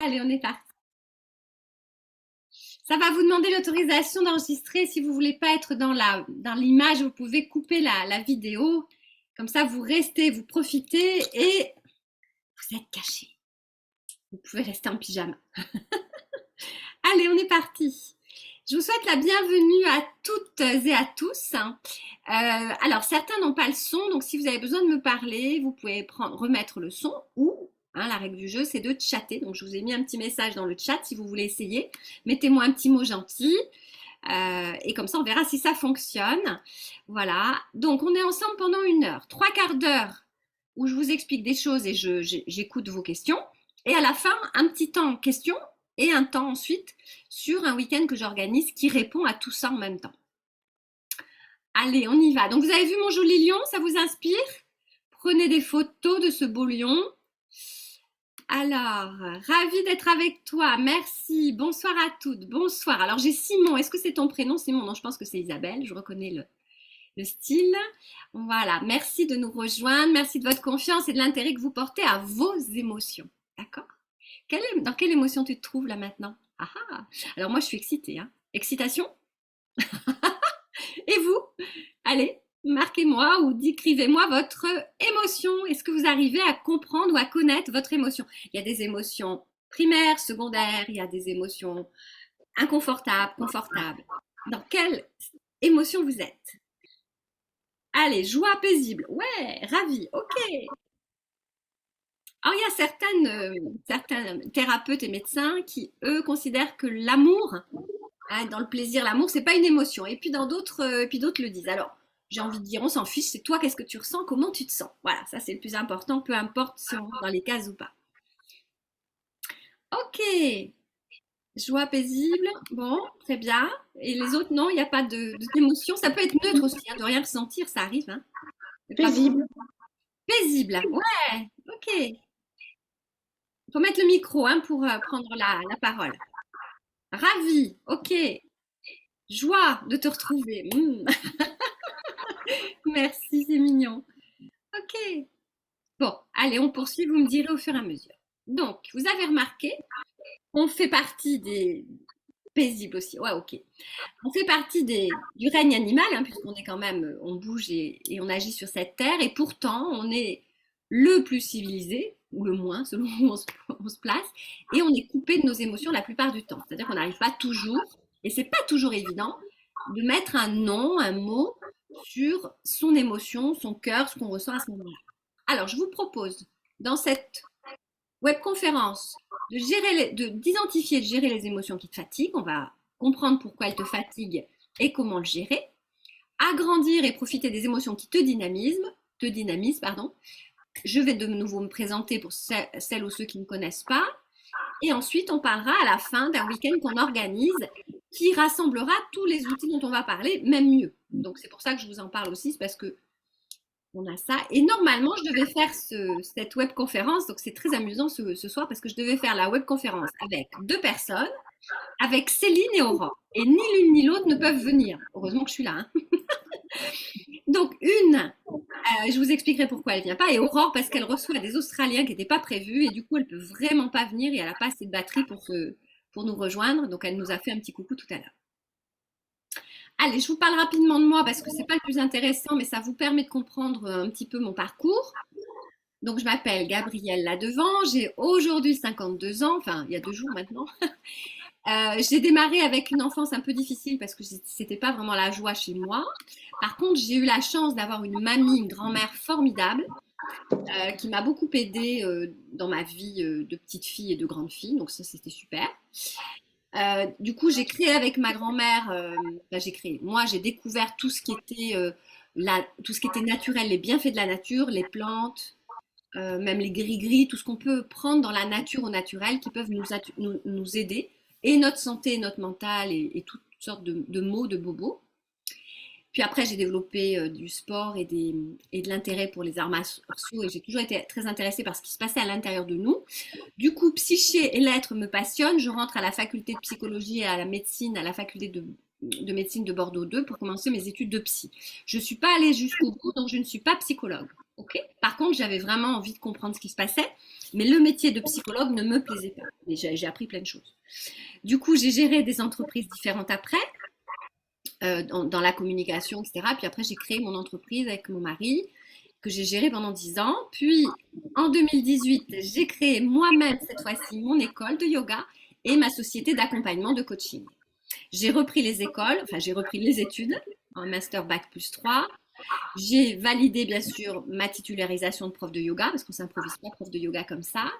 Allez, on est parti. Ça va vous demander l'autorisation d'enregistrer. Si vous voulez pas être dans l'image, vous pouvez couper la vidéo. Comme ça, vous restez, vous profitez et vous êtes cachés. Vous pouvez rester en pyjama. Allez, on est parti. Je vous souhaite la bienvenue à toutes et à tous. Alors, certains n'ont pas le son, donc si vous avez besoin de me parler, vous pouvez remettre le son ou, la règle du jeu, c'est de chatter. Donc, je vous ai mis un petit message dans le chat si vous voulez essayer. Mettez-moi un petit mot gentil. Et comme ça, on verra si ça fonctionne. Voilà. Donc, on est ensemble pendant 1 heure. 3/4 d'heure où je vous explique des choses et j'écoute vos questions. Et à la fin, un petit temps questions et un temps ensuite sur un week-end que j'organise qui répond à tout ça en même temps. Allez, on y va. Donc, vous avez vu mon joli lion, ça vous inspire? Prenez des photos de ce beau lion. Alors, ravie d'être avec toi. Merci. Bonsoir à toutes. Bonsoir. Alors, j'ai Simon. Est-ce que c'est ton prénom, Simon? Non, je pense que c'est Isabelle. Je reconnais le style. Voilà. Merci de nous rejoindre. Merci de votre confiance et de l'intérêt que vous portez à vos émotions. D'accord? Dans quelle émotion tu te trouves là maintenant? Ah ah. Alors, moi, je suis excitée. Excitation? Et vous? Allez, marquez-moi ou décrivez-moi votre émotion. Est-ce que vous arrivez à comprendre ou à connaître votre émotion? Il y a des émotions primaires, secondaires, il y a des émotions inconfortables, confortables. Dans quelle émotion vous êtes? Allez, joie paisible. Ouais, ravi. Ok. Alors, il y a certains thérapeutes et médecins qui, eux, considèrent que l'amour, dans le plaisir, l'amour, c'est pas une émotion. Et puis d'autres le disent. Alors, j'ai envie de dire, on s'en fiche, c'est toi, qu'est-ce que tu ressens, comment tu te sens. Voilà, ça c'est le plus important, peu importe si on rentre dans les cases ou pas. Ok, joie paisible, bon, très bien. Et les autres, non, il n'y a pas d'émotion. Ça peut être neutre aussi, de rien ressentir, ça arrive. Paisible. Paisible, ouais, ok. Il faut mettre le micro pour prendre la parole. Ravi, ok. Joie de te retrouver. Merci, c'est mignon. Ok. Bon, allez, on poursuit, vous me direz au fur et à mesure. Donc, vous avez remarqué, on fait partie des paisibles aussi. Ouais, ok. On fait partie du règne animal, puisqu'on est quand même, on bouge et on agit sur cette terre, et pourtant, on est le plus civilisé, ou le moins, selon où on se place, et on est coupé de nos émotions la plupart du temps. C'est-à-dire qu'on n'arrive pas toujours, et c'est pas toujours évident, de mettre un nom, un mot sur son émotion, son cœur, ce qu'on ressent à ce moment-là. Alors, je vous propose, dans cette webconférence, d'identifier, de gérer les émotions qui te fatiguent. On va comprendre pourquoi elles te fatiguent et comment le gérer. Agrandir et profiter des émotions qui te dynamisent, pardon. Je vais de nouveau me présenter pour celles ou ceux qui ne connaissent pas. Et ensuite, on parlera à la fin d'un week-end qu'on organise qui rassemblera tous les outils dont on va parler, même mieux. Donc, c'est pour ça que je vous en parle aussi, c'est parce que on a ça. Et normalement, je devais faire cette webconférence, donc c'est très amusant ce soir parce que je devais faire la webconférence avec 2 personnes, avec Céline et Aurore. Et ni l'une ni l'autre ne peuvent venir. Heureusement que je suis là. Donc je vous expliquerai pourquoi elle ne vient pas, et Aurore parce qu'elle reçoit des Australiens qui n'étaient pas prévus, et du coup, elle ne peut vraiment pas venir et elle n'a pas assez de batterie pour nous rejoindre. Donc, elle nous a fait un petit coucou tout à l'heure. Allez, je vous parle rapidement de moi parce que c'est pas le plus intéressant, mais ça vous permet de comprendre un petit peu mon parcours. Donc, je m'appelle Gabrielle Ladevant, j'ai aujourd'hui 52 ans, enfin, il y a 2 jours maintenant. J'ai démarré avec une enfance un peu difficile parce que c'était pas vraiment la joie chez moi. Par contre, j'ai eu la chance d'avoir une mamie, une grand-mère formidable qui m'a beaucoup aidée dans ma vie de petite fille et de grande fille. Donc, ça, c'était super. Du coup, j'ai créé avec ma grand-mère, moi j'ai découvert tout ce qui était, tout ce qui était naturel, les bienfaits de la nature, les plantes, même les gris-gris, tout ce qu'on peut prendre dans la nature au naturel qui peuvent nous aider, et notre santé, notre mental, et toutes sortes de maux, de bobos. Puis après, j'ai développé du sport et de l'intérêt pour les arts martiaux, et j'ai toujours été très intéressée par ce qui se passait à l'intérieur de nous. Du coup, psyché et lettres me passionnent. Je rentre à la faculté de psychologie et à la médecine, à la faculté de médecine de Bordeaux 2 pour commencer mes études de psy. Je ne suis pas allée jusqu'au bout, donc je ne suis pas psychologue. Ok. Par contre, j'avais vraiment envie de comprendre ce qui se passait, mais le métier de psychologue ne me plaisait pas. Et j'ai appris plein de choses. Du coup, j'ai géré des entreprises différentes après, dans la communication, etc. Puis après, j'ai créé mon entreprise avec mon mari, que j'ai gérée pendant 10 ans. Puis, en 2018, j'ai créé moi-même, cette fois-ci, mon école de yoga et ma société d'accompagnement de coaching. J'ai repris les écoles, enfin, j'ai repris les études en master bac plus 3. J'ai validé, bien sûr, ma titularisation de prof de yoga, parce qu'on ne s'improvise pas prof de yoga comme ça.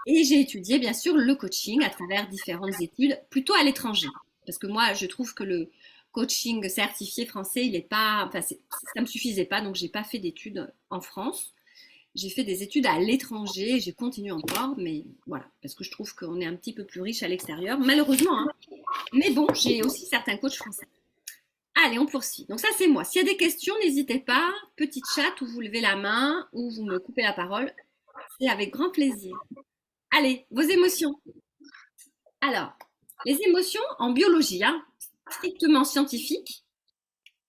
Et j'ai étudié, bien sûr, le coaching à travers différentes études, plutôt à l'étranger. Parce que moi, je trouve que le coaching certifié français, il est pas, enfin, ça me suffisait pas, donc j'ai pas fait d'études en France. J'ai fait des études à l'étranger, j'ai continué encore, mais voilà, parce que je trouve qu'on est un petit peu plus riche à l'extérieur, malheureusement, hein. Mais bon, j'ai aussi certains coachs français. Allez, on poursuit. Donc ça, c'est moi. S'il y a des questions, n'hésitez pas. Petite chat, ou vous levez la main, ou vous me coupez la parole. C'est avec grand plaisir. Allez, vos émotions. Alors, les émotions en biologie, hein, strictement scientifique,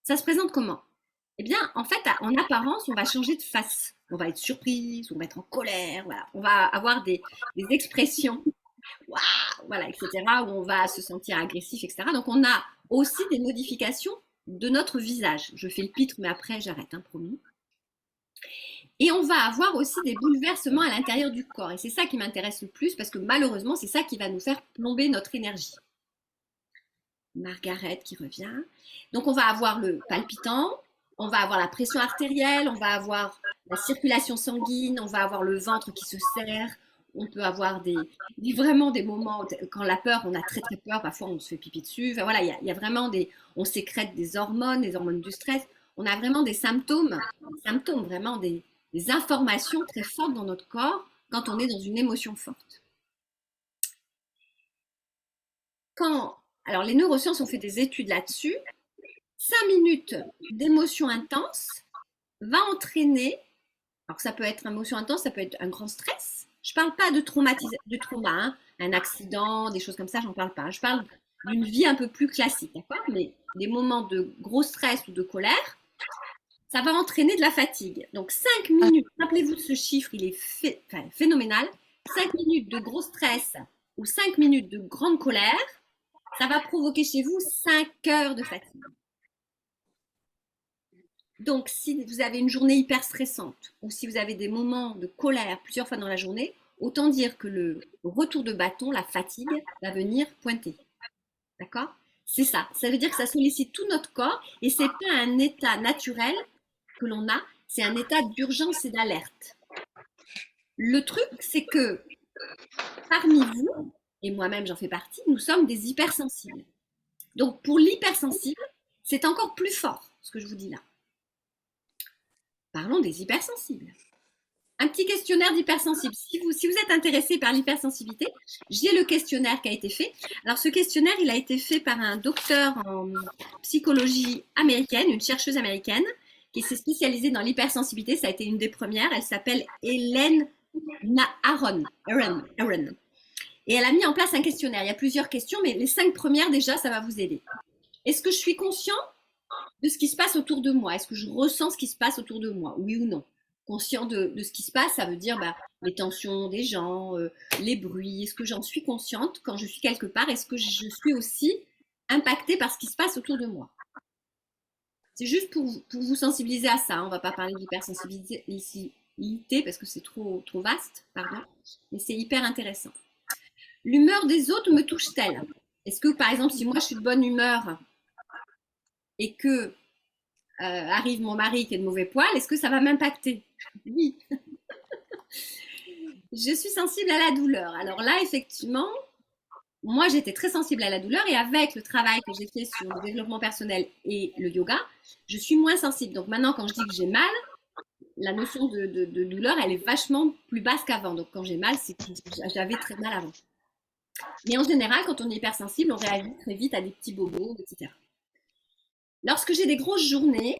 ça se présente comment? Eh bien, en fait, en apparence, on va changer de face. On va être surprise, on va être en colère, voilà. On va avoir des expressions, waouh, voilà, etc., où on va se sentir agressif, etc. Donc, on a aussi des modifications de notre visage. Je fais le pitre, mais après, j'arrête, hein, promis. Et on va avoir aussi des bouleversements à l'intérieur du corps. Et c'est ça qui m'intéresse le plus, parce que malheureusement, c'est ça qui va nous faire plomber notre énergie. Margaret qui revient. Donc, on va avoir le palpitant, on va avoir la pression artérielle, on va avoir la circulation sanguine, on va avoir le ventre qui se serre, on peut avoir vraiment des moments, quand la peur, on a très très peur, parfois on se fait pipi dessus. Enfin, voilà, il y a vraiment on sécrète des hormones, les hormones du stress. On a vraiment des symptômes vraiment des informations très fortes dans notre corps quand on est dans une émotion forte. Quand, alors les neurosciences ont fait des études là-dessus. 5 minutes d'émotion intense va entraîner, alors ça peut être une émotion intense, ça peut être un grand stress. Je ne parle pas de trauma, hein, un accident, des choses comme ça, j'en parle pas. Je parle d'une vie un peu plus classique, d'accord? Mais des moments de gros stress ou de colère, ça va entraîner de la fatigue. Donc 5 minutes, rappelez-vous de ce chiffre, il est phénoménal. 5 minutes de gros stress ou 5 minutes de grande colère, ça va provoquer chez vous 5 heures de fatigue. Donc, si vous avez une journée hyper stressante ou si vous avez des moments de colère plusieurs fois dans la journée, autant dire que le retour de bâton, la fatigue, va venir pointer. D'accord? C'est ça. Ça veut dire que ça sollicite tout notre corps et c'est pas un état naturel que l'on a, c'est un état d'urgence et d'alerte. Le truc, c'est que parmi vous, et moi-même j'en fais partie, nous sommes des hypersensibles. Donc, pour l'hypersensible, c'est encore plus fort ce que je vous dis là. Parlons des hypersensibles. Un petit questionnaire d'hypersensible. Si vous êtes intéressé par l'hypersensibilité, j'ai le questionnaire qui a été fait. Alors, ce questionnaire, il a été fait par un docteur en psychologie américaine, une chercheuse américaine, qui s'est spécialisée dans l'hypersensibilité. Ça a été une des premières. Elle s'appelle Hélène Aron. Et elle a mis en place un questionnaire. Il y a plusieurs questions, mais les 5 premières, déjà, ça va vous aider. Est-ce que je suis conscient de ce qui se passe autour de moi? Est-ce que je ressens ce qui se passe autour de moi? Oui ou non? Conscient de ce qui se passe, ça veut dire les tensions des gens, les bruits. Est-ce que j'en suis consciente quand je suis quelque part? Est-ce que je suis aussi impactée par ce qui se passe autour de moi? C'est juste pour vous sensibiliser à ça. On ne va pas parler d'hypersensibilité ici parce que c'est trop vaste, pardon, mais c'est hyper intéressant. L'humeur des autres me touche-t-elle? Est-ce que, par exemple, si moi je suis de bonne humeur et que arrive mon mari qui est de mauvais poil, est-ce que ça va m'impacter? Oui. Je suis sensible à la douleur. Alors là, effectivement, moi j'étais très sensible à la douleur et avec le travail que j'ai fait sur le développement personnel et le yoga, je suis moins sensible. Donc maintenant, quand je dis que j'ai mal, la notion de douleur, elle est vachement plus basse qu'avant. Donc quand j'ai mal, c'est que j'avais très mal avant. Mais en général, quand on est hypersensible, on réagit très vite à des petits bobos, etc. Lorsque j'ai des grosses journées,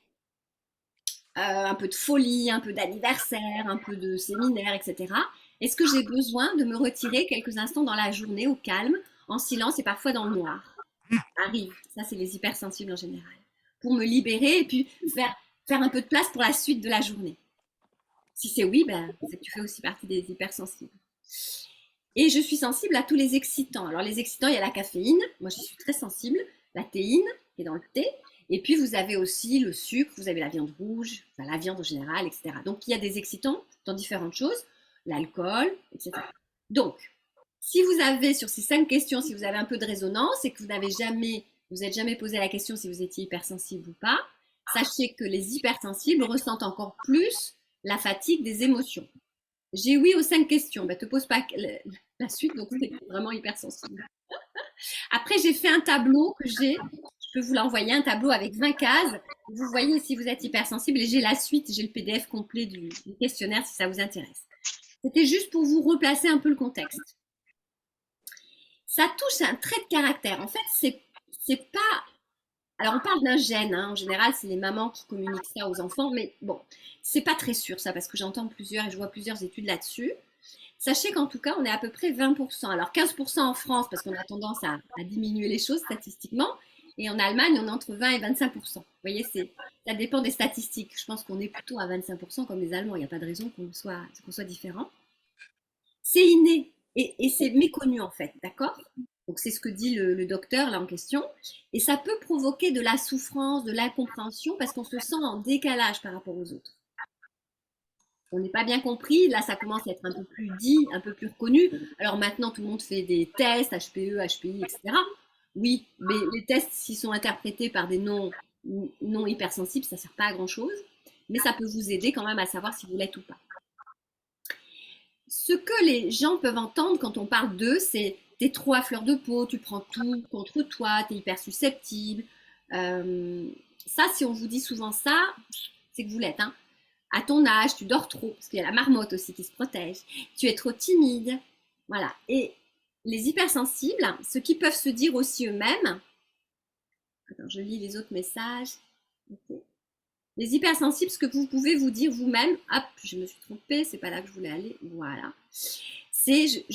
un peu de folie, un peu d'anniversaire, un peu de séminaire, etc. Est-ce que j'ai besoin de me retirer quelques instants dans la journée au calme, en silence et parfois dans le noir? Arrive, ça c'est les hypersensibles en général. Pour me libérer et puis faire un peu de place pour la suite de la journée. Si c'est oui, ben, c'est que tu fais aussi partie des hypersensibles. Et je suis sensible à tous les excitants. Alors les excitants, il y a la caféine, moi je suis très sensible, la théine qui est dans le thé, et puis vous avez aussi le sucre, vous avez la viande rouge, enfin, la viande en général, etc. Donc il y a des excitants dans différentes choses, l'alcool, etc. Donc, si vous avez sur ces 5 questions, si vous avez un peu de résonance et que vous n'avez jamais, vous n'êtes jamais posé la question si vous étiez hypersensible ou pas, sachez que les hypersensibles ressentent encore plus la fatigue des émotions. J'ai oui aux 5 questions. Bah, te pose pas la suite, donc c'est vraiment hypersensible. Après, j'ai fait un tableau que j'ai. Je peux vous l'envoyer, un tableau avec 20 cases. Vous voyez si vous êtes hypersensible et j'ai la suite, j'ai le PDF complet du questionnaire si ça vous intéresse. C'était juste pour vous replacer un peu le contexte. Ça touche un trait de caractère. En fait, c'est pas. Alors, on parle d'un gène, hein. En général, c'est les mamans qui communiquent ça aux enfants, mais bon, c'est pas très sûr ça parce que j'entends plusieurs et je vois plusieurs études là-dessus. Sachez qu'en tout cas, on est à peu près 20%. Alors 15% en France, parce qu'on a tendance à diminuer les choses statistiquement. Et en Allemagne, on est entre 20 et 25%. Vous voyez, ça dépend des statistiques. Je pense qu'on est plutôt à 25% comme les Allemands. Il n'y a pas de raison qu'on soit différent. C'est inné et c'est méconnu en fait, d'accord? Donc c'est ce que dit le docteur là en question. Et ça peut provoquer de la souffrance, de l'incompréhension parce qu'on se sent en décalage par rapport aux autres. On n'est pas bien compris. Là, ça commence à être un peu plus dit, un peu plus reconnu. Alors maintenant, tout le monde fait des tests, HPE, HPI, etc. Oui, mais les tests, s'ils sont interprétés par des non hypersensibles, ça ne sert pas à grand-chose. Mais ça peut vous aider quand même à savoir si vous l'êtes ou pas. Ce que les gens peuvent entendre quand on parle d'eux, c'est t'es trop à fleur de peau, tu prends tout contre toi, t'es hyper susceptible. Ça, si on vous dit souvent ça, c'est que vous l'êtes, hein. À ton âge, tu dors trop, parce qu'il y a la marmotte aussi qui se protège. Tu es trop timide. Voilà. Et les hypersensibles, ce qu'ils peuvent se dire aussi eux-mêmes, attends, je lis les autres messages. Okay. Les hypersensibles, ce que vous pouvez vous dire vous-même, hop, je me suis trompée, c'est pas là que je voulais aller, voilà. C'est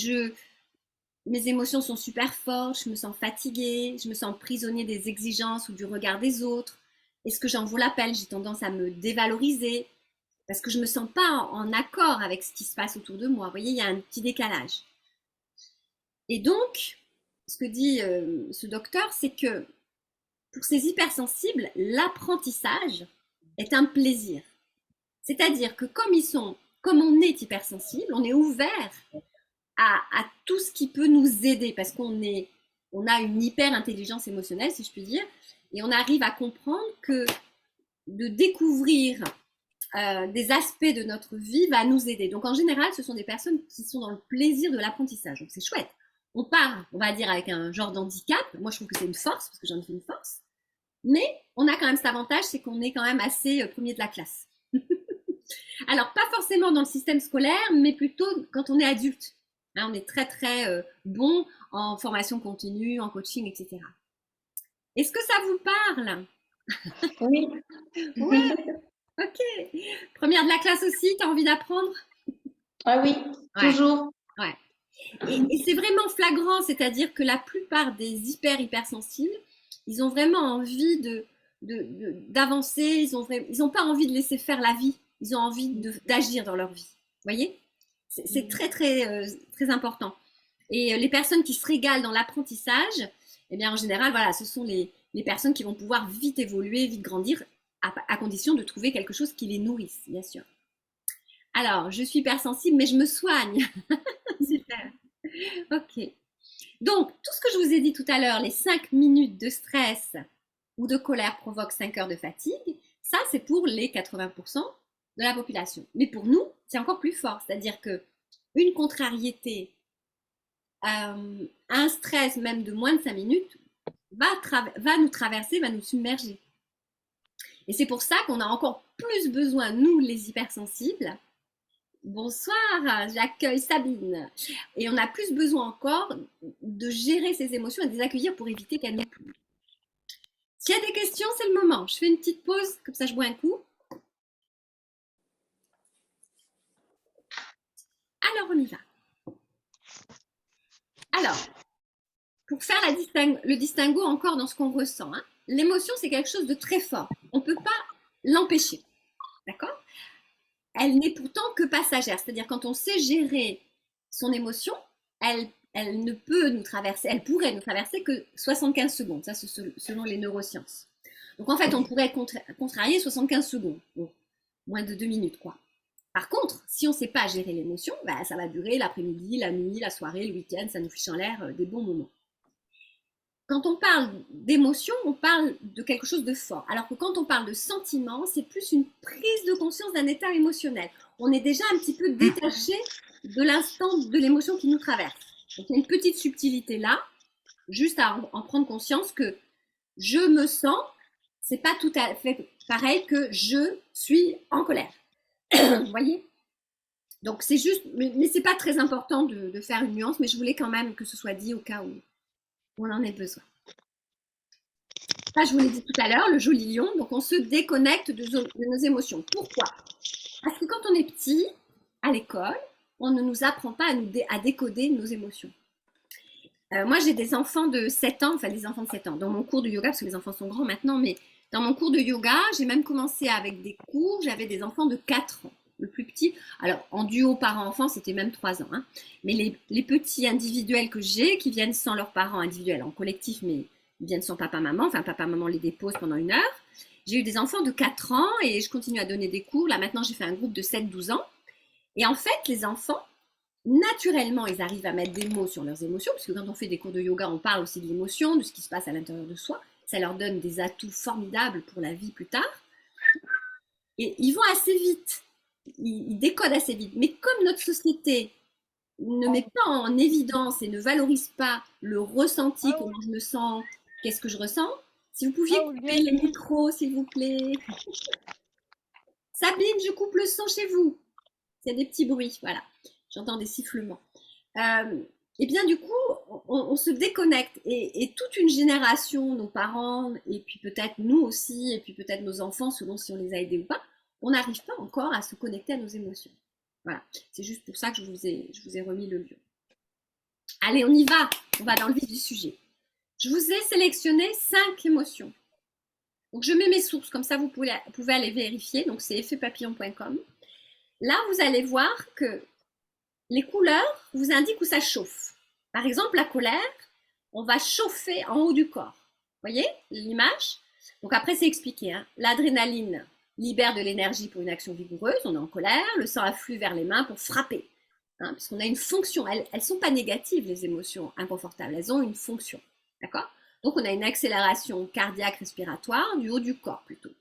mes émotions sont super fortes, je me sens fatiguée, je me sens prisonnier des exigences ou du regard des autres. Est-ce que j'en vaut la peine? J'ai tendance à me dévaloriser parce que je ne me sens pas en accord avec ce qui se passe autour de moi. Vous voyez, il y a un petit décalage. Et donc, ce que dit ce docteur, c'est que pour ces hypersensibles, l'apprentissage est un plaisir. C'est-à-dire que comme on est hypersensible, on est ouvert à tout ce qui peut nous aider parce on a une hyper intelligence émotionnelle, si je puis dire, et on arrive à comprendre que de découvrir des aspects de notre vie va nous aider. Donc en général, ce sont des personnes qui sont dans le plaisir de l'apprentissage. Donc c'est chouette. On part, on va dire, avec un genre d'handicap. Moi, je trouve que c'est une force, parce que j'en ai fait une force. Mais on a quand même cet avantage, c'est qu'on est quand même assez premier de la classe. Alors, pas forcément dans le système scolaire, mais plutôt quand on est adulte. Hein, on est très, très bon en formation continue, en coaching, etc. Est-ce que ça vous parle? Oui. Ouais, ok. Première de la classe aussi, tu as envie d'apprendre? Ah oui, Ouais, toujours. ouais. Et c'est vraiment flagrant, c'est-à-dire que la plupart des hypersensibles, ils ont vraiment envie d'avancer, ils n'ont pas envie de laisser faire la vie, ils ont envie d'agir dans leur vie. Vous voyez? C'est très, très, très important. Et les personnes qui se régalent dans l'apprentissage, eh bien, en général, voilà, ce sont les personnes qui vont pouvoir vite évoluer, vite grandir, à condition de trouver quelque chose qui les nourrisse, bien sûr. Alors, je suis hypersensible, mais je me soigne. Super. Ok. Donc, tout ce que je vous ai dit tout à l'heure, les 5 minutes de stress ou de colère provoquent 5 heures de fatigue, ça, c'est pour les 80% de la population. Mais pour nous, c'est encore plus fort. C'est-à-dire que une contrariété, un stress même de moins de 5 minutes, va nous traverser, va nous submerger. Et c'est pour ça qu'on a encore plus besoin, nous, les hypersensibles. Bonsoir, j'accueille Sabine. Et on a plus besoin encore de gérer ces émotions et de les accueillir pour éviter qu'elles nous plongent. S'il y a des questions, c'est le moment. Je fais une petite pause, comme ça je bois un coup. Alors on y va. Alors, pour faire le distinguo encore dans ce qu'on ressent, hein, l'émotion c'est quelque chose de très fort. On ne peut pas l'empêcher. D'accord? elle n'est pourtant que passagère. C'est-à-dire quand on sait gérer son émotion, elle ne peut nous traverser, elle pourrait nous traverser que 75 secondes. Ça, c'est selon les neurosciences. Donc en fait, on pourrait contrarier 75 secondes. Bon, moins de 2 minutes, quoi. Par contre, si on ne sait pas gérer l'émotion, bah, ça va durer l'après-midi, la nuit, la soirée, le week-end, ça nous fiche en l'air des bons moments. Quand on parle d'émotion, on parle de quelque chose de fort. Alors que quand on parle de sentiment, c'est plus une prise de conscience d'un état émotionnel. On est déjà un petit peu détaché de l'instant de l'émotion qui nous traverse. Donc il y a une petite subtilité là, juste à en prendre conscience que je me sens, c'est pas tout à fait pareil que je suis en colère. Vous voyez? Donc c'est juste, mais c'est pas très important de faire une nuance, mais je voulais quand même que ce soit dit au cas où on en ait besoin. Ça, je vous l'ai dit tout à l'heure, le joli lion. Donc, on se déconnecte de nos émotions. Pourquoi? Parce que quand on est petit, à l'école, on ne nous apprend pas à décoder nos émotions. Moi, j'ai des enfants de 7 ans, enfin des enfants de 7 ans, dans mon cours de yoga, parce que les enfants sont grands maintenant, mais dans mon cours de yoga, j'ai même commencé avec des cours, j'avais des enfants de 4 ans. Le plus petit, alors en duo parents-enfants, c'était même 3 ans. Hein. Mais les petits individuels que j'ai, qui viennent sans leurs parents individuels, en collectif, mais ils viennent sans papa-maman, enfin papa-maman les dépose pendant 1 heure. J'ai eu des enfants de 4 ans et je continue à donner des cours. Là maintenant, j'ai fait un groupe de 7-12 ans. Et en fait, les enfants, naturellement, ils arrivent à mettre des mots sur leurs émotions, parce que quand on fait des cours de yoga, on parle aussi de l'émotion, de ce qui se passe à l'intérieur de soi. Ça leur donne des atouts formidables pour la vie plus tard. Et ils vont assez vite. Ils décodent assez vite. Mais comme notre société ne met pas en évidence et ne valorise pas le ressenti, comment je me sens, qu'est-ce que je ressens, si vous pouviez couper les micros, s'il vous plaît. Sabine, je coupe le son chez vous. Il y a des petits bruits, voilà. J'entends des sifflements. Et bien du coup, on se déconnecte et toute une génération, nos parents, et puis peut-être nous aussi, et puis peut-être nos enfants, selon si on les a aidés ou pas, on n'arrive pas encore à se connecter à nos émotions. Voilà, c'est juste pour ça que je vous ai remis le lieu. Allez, on y va, on va dans le vif du sujet. Je vous ai sélectionné 5 émotions. Donc je mets mes sources, comme ça vous pouvez aller vérifier, donc c'est effetpapillon.com. Là, vous allez voir que les couleurs vous indiquent où ça chauffe. Par exemple, la colère, on va chauffer en haut du corps. Vous voyez l'image? Donc après, c'est expliqué. Hein. L'adrénaline libère de l'énergie pour une action vigoureuse, on est en colère, le sang afflue vers les mains pour frapper. Hein, parce qu'on a une fonction, elles ne sont pas négatives, les émotions inconfortables, elles ont une fonction. D'accord? Donc on a une accélération cardiaque respiratoire du haut du corps plutôt.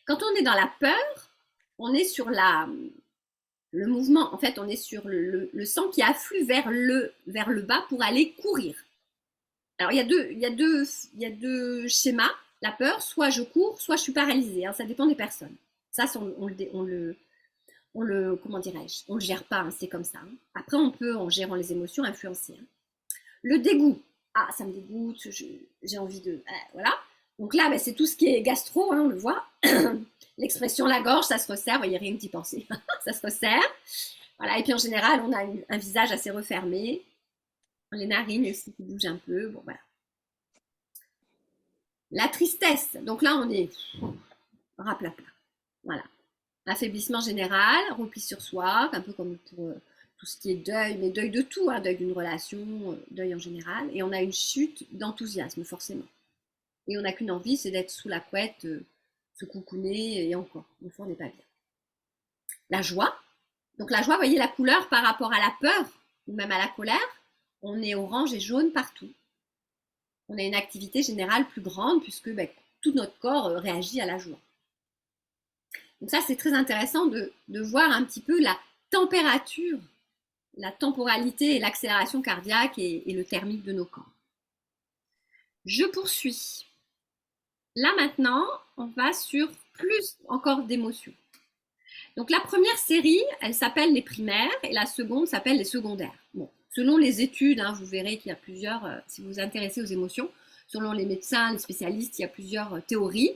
Quand on est dans la peur, on est sur le mouvement, en fait, on est sur le sang qui afflue vers le bas pour aller courir. Alors, il y a deux schémas. La peur, soit je cours, soit je suis paralysée. Hein, ça dépend des personnes. Ça, comment dirais-je, on le gère pas, hein, c'est comme ça. Hein. Après, on peut, en gérant les émotions, influencer. Hein. Le dégoût. Ah, ça me dégoûte, j'ai envie de... voilà. Donc là, ben, c'est tout ce qui est gastro, hein, on le voit. L'expression la gorge, ça se resserre, vous voyez, rien que d'y penser. Ça se resserre. Voilà. Et puis en général, on a un visage assez refermé. Les narines aussi qui bougent un peu. Bon, voilà. La tristesse. Donc là, on est raplapla. Voilà. Affaiblissement général, repli sur soi, un peu comme pour tout ce qui est deuil, mais deuil de tout, hein, deuil d'une relation, deuil en général. Et on a une chute d'enthousiasme, forcément. Et on n'a qu'une envie, c'est d'être sous la couette, se coucouner, et encore, une fois, on n'est pas bien. La joie. Donc la joie, vous voyez la couleur par rapport à la peur, ou même à la colère, on est orange et jaune partout. On a une activité générale plus grande, puisque ben, tout notre corps réagit à la joie. Donc ça, c'est très intéressant de voir un petit peu la température, la temporalité et l'accélération cardiaque et le thermique de nos corps. Je poursuis. Là maintenant, on va sur plus encore d'émotions. Donc la première série, elle s'appelle les primaires et la seconde s'appelle les secondaires. Bon, selon les études, hein, vous verrez qu'il y a plusieurs, si vous vous intéressez aux émotions, selon les médecins, les spécialistes, il y a plusieurs théories.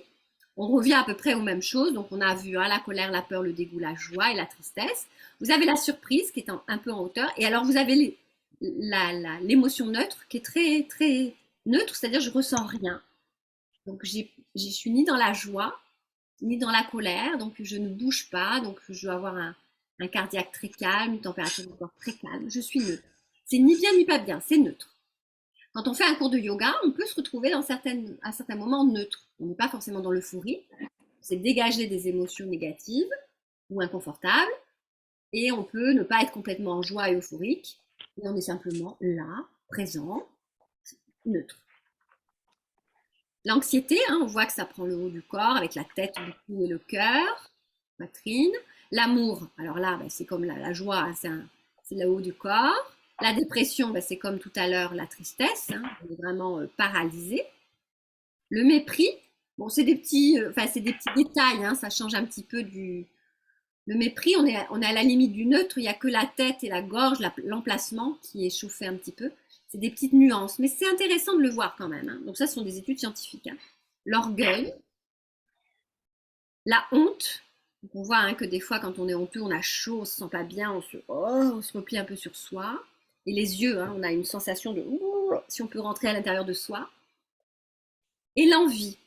On revient à peu près aux mêmes choses. Donc on a vu hein, la colère, la peur, le dégoût, la joie et la tristesse. Vous avez la surprise qui est un peu en hauteur. Et alors vous avez l'émotion neutre qui est très, très neutre, c'est-à-dire je ressens rien. Donc je suis ni dans la joie, ni dans la colère, donc je ne bouge pas, donc je dois avoir un cardiaque très calme, une température du corps très calme, je suis neutre. C'est ni bien ni pas bien, c'est neutre. Quand on fait un cours de yoga, on peut se retrouver à certains moments neutre. On n'est pas forcément dans l'euphorie, c'est dégager des émotions négatives ou inconfortables, et on peut ne pas être complètement en joie et euphorique, et on est simplement là, présent, neutre. L'anxiété, hein, on voit que ça prend le haut du corps avec la tête beaucoup et le cœur, poitrine. L'amour, alors là, ben, c'est comme la joie, hein, c'est le haut du corps. La dépression, ben, c'est comme tout à l'heure la tristesse, hein, on est vraiment paralysé. Le mépris, bon, c'est des petits, c'est des petits détails, hein, ça change un petit peu du. Le mépris, on est à la limite du neutre, il n'y a que la tête et la gorge, l'emplacement qui est chauffé un petit peu. C'est des petites nuances, mais c'est intéressant de le voir quand même, hein. Donc ça, ce sont des études scientifiques, hein. L'orgueil, la honte. Donc on voit, hein, que des fois, quand on est honteux, on a chaud, on se sent pas bien, on se replie un peu sur soi. Et les yeux, hein, on a une sensation de si on peut rentrer à l'intérieur de soi. Et l'envie.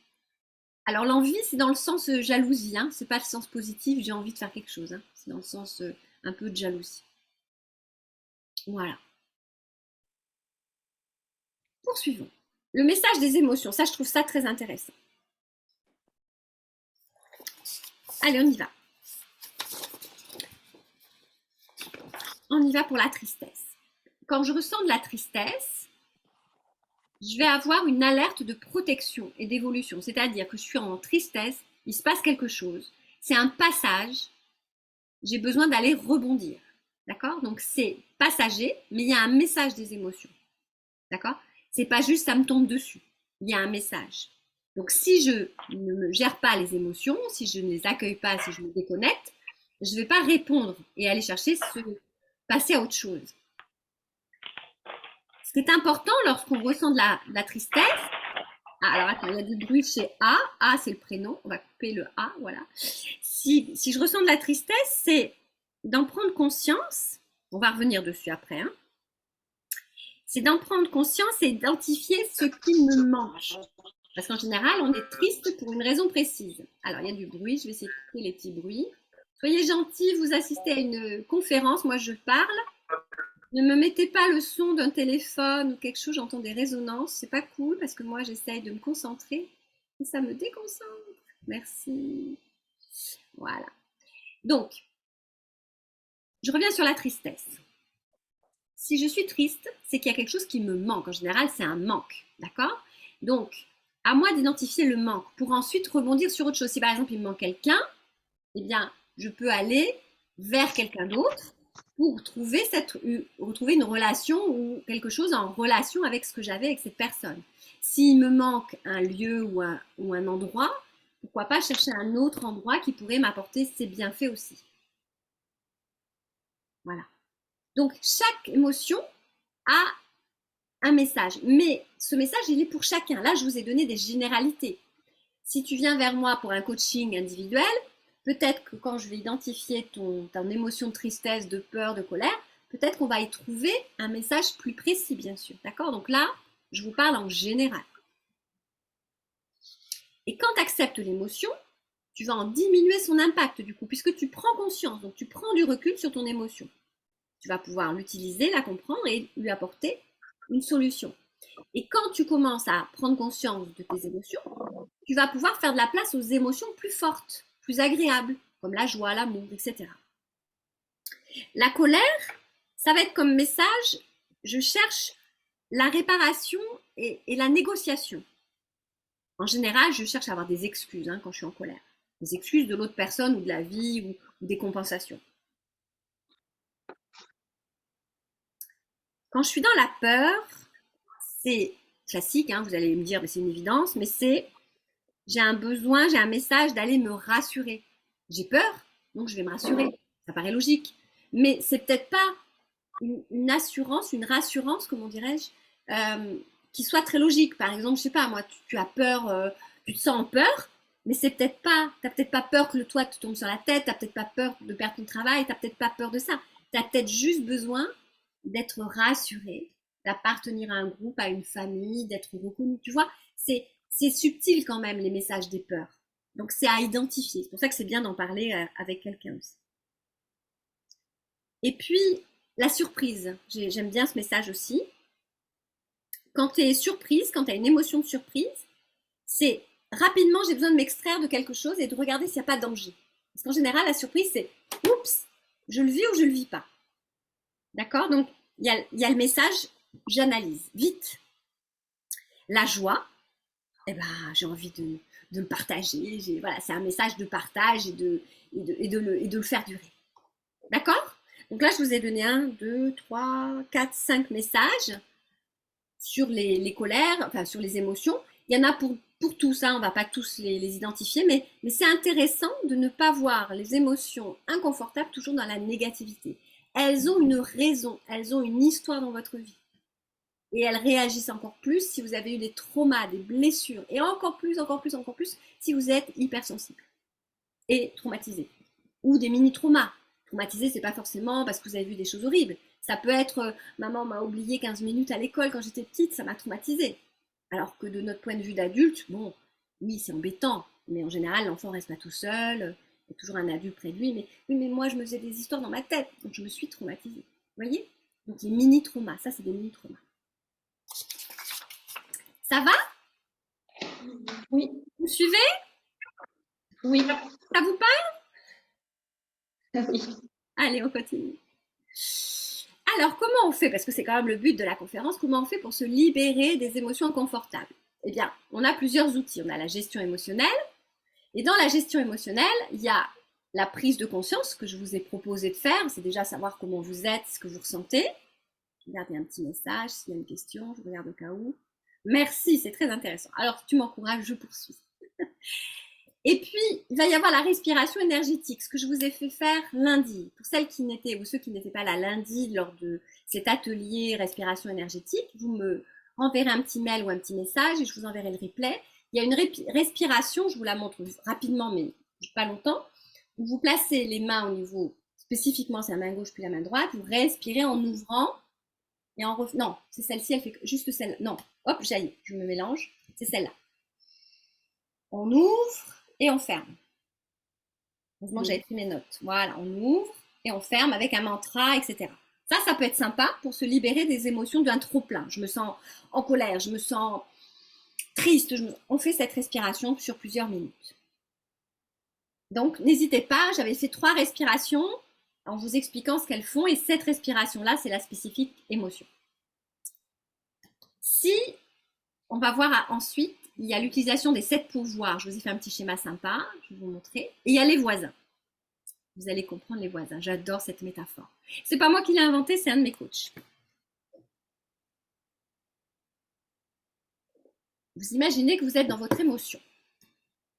Alors l'envie, c'est dans le sens jalousie, hein. C'est pas le sens positif, j'ai envie de faire quelque chose, hein. C'est dans le sens un peu de jalousie. Voilà. Poursuivons. Le message des émotions, ça je trouve ça très intéressant. Allez, on y va. On y va pour la tristesse. Quand je ressens de la tristesse, je vais avoir une alerte de protection et d'évolution. C'est-à-dire que je suis en tristesse, il se passe quelque chose. C'est un passage, j'ai besoin d'aller rebondir. D'accord? Donc c'est passager, mais il y a un message des émotions. D'accord? C'est pas juste ça me tombe dessus. Il y a un message. Donc si je ne me gère pas les émotions, si je ne les accueille pas, si je me déconnecte, je ne vais pas répondre et aller chercher passer à autre chose. Ce qui est important lorsqu'on ressent de la tristesse, alors attends, il y a du bruit chez A. A, c'est le prénom. On va couper le A, voilà. Si je ressens de la tristesse, c'est d'en prendre conscience. On va revenir dessus après, hein. C'est d'en prendre conscience et d'identifier ce qui me manque. Parce qu'en général, on est triste pour une raison précise. Alors, il y a du bruit, je vais essayer de couper les petits bruits. Soyez gentils, vous assistez à une conférence, moi je parle. Ne me mettez pas le son d'un téléphone ou quelque chose, j'entends des résonances, c'est pas cool parce que moi j'essaye de me concentrer et ça me déconcentre. Merci. Voilà. Donc, je reviens sur la tristesse. Si je suis triste, c'est qu'il y a quelque chose qui me manque. En général, c'est un manque, d'accord? Donc, à moi d'identifier le manque pour ensuite rebondir sur autre chose. Si par exemple il me manque quelqu'un, eh bien, je peux aller vers quelqu'un d'autre pour retrouver une relation ou quelque chose en relation avec ce que j'avais avec cette personne. S'il me manque un lieu ou un endroit, pourquoi pas chercher un autre endroit qui pourrait m'apporter ses bienfaits aussi. Voilà. Donc, chaque émotion a un message, mais ce message, il est pour chacun. Là, je vous ai donné des généralités. Si tu viens vers moi pour un coaching individuel, peut-être que quand je vais identifier ton émotion de tristesse, de peur, de colère, peut-être qu'on va y trouver un message plus précis, bien sûr. D'accord? Donc là, je vous parle en général. Et quand tu acceptes l'émotion, tu vas en diminuer son impact du coup, puisque tu prends conscience, donc tu prends du recul sur ton émotion. Tu vas pouvoir l'utiliser, la comprendre et lui apporter une solution. Et quand tu commences à prendre conscience de tes émotions, tu vas pouvoir faire de la place aux émotions plus fortes, plus agréables, comme la joie, l'amour, etc. La colère, ça va être comme message, je cherche la réparation et la négociation. En général, je cherche à avoir des excuses, hein, quand je suis en colère. Des excuses de l'autre personne ou de la vie ou des compensations. Quand je suis dans la peur, c'est classique, hein, vous allez me dire, mais c'est une évidence, mais c'est j'ai un besoin, j'ai un message d'aller me rassurer. J'ai peur, donc je vais me rassurer. Ça paraît logique. Mais c'est peut-être pas une assurance, une rassurance, comment dirais-je, qui soit très logique. Par exemple, je sais pas, moi, tu as peur, tu te sens en peur, mais c'est peut-être pas, t'as peut-être pas peur que le toit te tombe sur la tête, t'as peut-être pas peur de perdre ton travail, t'as peut-être pas peur de ça. T'as peut-être juste besoin d'être rassuré, d'appartenir à un groupe, à une famille, d'être reconnu. Tu vois, c'est subtil quand même les messages des peurs. Donc, c'est à identifier. C'est pour ça que c'est bien d'en parler avec quelqu'un aussi. Et puis, la surprise. J'aime bien ce message aussi. Quand tu es surprise, quand tu as une émotion de surprise, c'est rapidement, j'ai besoin de m'extraire de quelque chose et de regarder s'il n'y a pas de danger. Parce qu'en général, la surprise, c'est oups, je le vis ou je ne le vis pas. D'accord? Donc, il y a le message, j'analyse vite. La joie, eh ben, j'ai envie de me partager. Voilà, c'est un message de partage et de le faire durer. D'accord? Donc là, je vous ai donné 1, 2, 3, 4, 5 messages sur les colères, enfin sur les émotions. Il y en a pour tous, hein, on ne va pas tous les identifier, mais c'est intéressant de ne pas voir les émotions inconfortables toujours dans la négativité. Elles ont une raison, elles ont une histoire dans votre vie. Et elles réagissent encore plus si vous avez eu des traumas, des blessures, et encore plus si vous êtes hypersensible et traumatisé. Ou des mini-traumas. Traumatisé, c'est pas forcément parce que vous avez vu des choses horribles. Ça peut être maman m'a oublié 15 minutes à l'école quand j'étais petite, ça m'a traumatisé. Alors que de notre point de vue d'adulte, bon, oui, c'est embêtant, mais en général, l'enfant reste pas tout seul, il y a toujours un adulte près de lui, mais oui, mais moi, je me faisais des histoires dans ma tête, donc je me suis traumatisée. Vous voyez? Donc les mini-traumas, ça, c'est des mini-traumas. Ça va? Oui. Vous suivez? Oui. Ça vous parle? Oui. Allez, on continue. Alors, comment on fait? Parce que c'est quand même le but de la conférence, comment on fait pour se libérer des émotions inconfortables? Eh bien, on a plusieurs outils. On a la gestion émotionnelle. Et dans la gestion émotionnelle, il y a la prise de conscience que je vous ai proposé de faire. C'est déjà savoir comment vous êtes, ce que vous ressentez. Je regarde, il y a un petit message. S'il y a une question, je regarde au cas où. Merci, c'est très intéressant. Alors, si tu m'encourages, je poursuis. Et puis, il va y avoir la respiration énergétique, ce que je vous ai fait faire lundi. Pour celles qui n'étaient, ou ceux qui n'étaient pas là lundi lors de cet atelier respiration énergétique, vous me renverrez un petit mail ou un petit message et je vous enverrai le replay. Il y a une respiration, je vous la montre rapidement, mais pas longtemps, où vous placez les mains au niveau, spécifiquement c'est la main gauche puis la main droite, vous respirez en ouvrant et en refaisant. Non, c'est celle-ci, elle fait juste celle-là. Non, hop, j'aille, je me mélange, c'est celle-là. On ouvre et on ferme. Heureusement que j'avais pris mes notes. Voilà, on ouvre et on ferme avec un mantra, etc. Ça peut être sympa pour se libérer des émotions d'un trop-plein. Je me sens en colère, je me sens triste. On fait cette respiration sur plusieurs minutes. Donc, n'hésitez pas, j'avais fait 3 respirations en vous expliquant ce qu'elles font et cette respiration-là, c'est la spécifique émotion. Si on va voir ensuite, il y a l'utilisation des 7 pouvoirs. Je vous ai fait un petit schéma sympa, je vais vous montrer. Et il y a les voisins. Vous allez comprendre les voisins. J'adore cette métaphore. C'est pas moi qui l'ai inventée, c'est un de mes coachs. Vous imaginez que vous êtes dans votre émotion.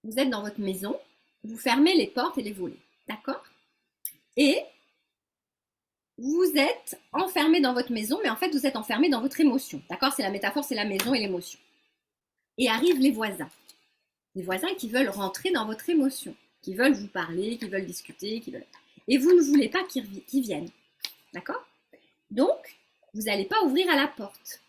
Vous êtes dans votre maison, vous fermez les portes et les volets. D'accord? Et vous êtes enfermé dans votre maison, mais en fait, vous êtes enfermé dans votre émotion. D'accord? C'est la métaphore, c'est la maison et l'émotion. Et arrivent les voisins. Les voisins qui veulent rentrer dans votre émotion, qui veulent vous parler, qui veulent discuter, qui veulent... Et vous ne voulez pas qu'ils viennent. D'accord? Donc, vous n'allez pas ouvrir à la porte.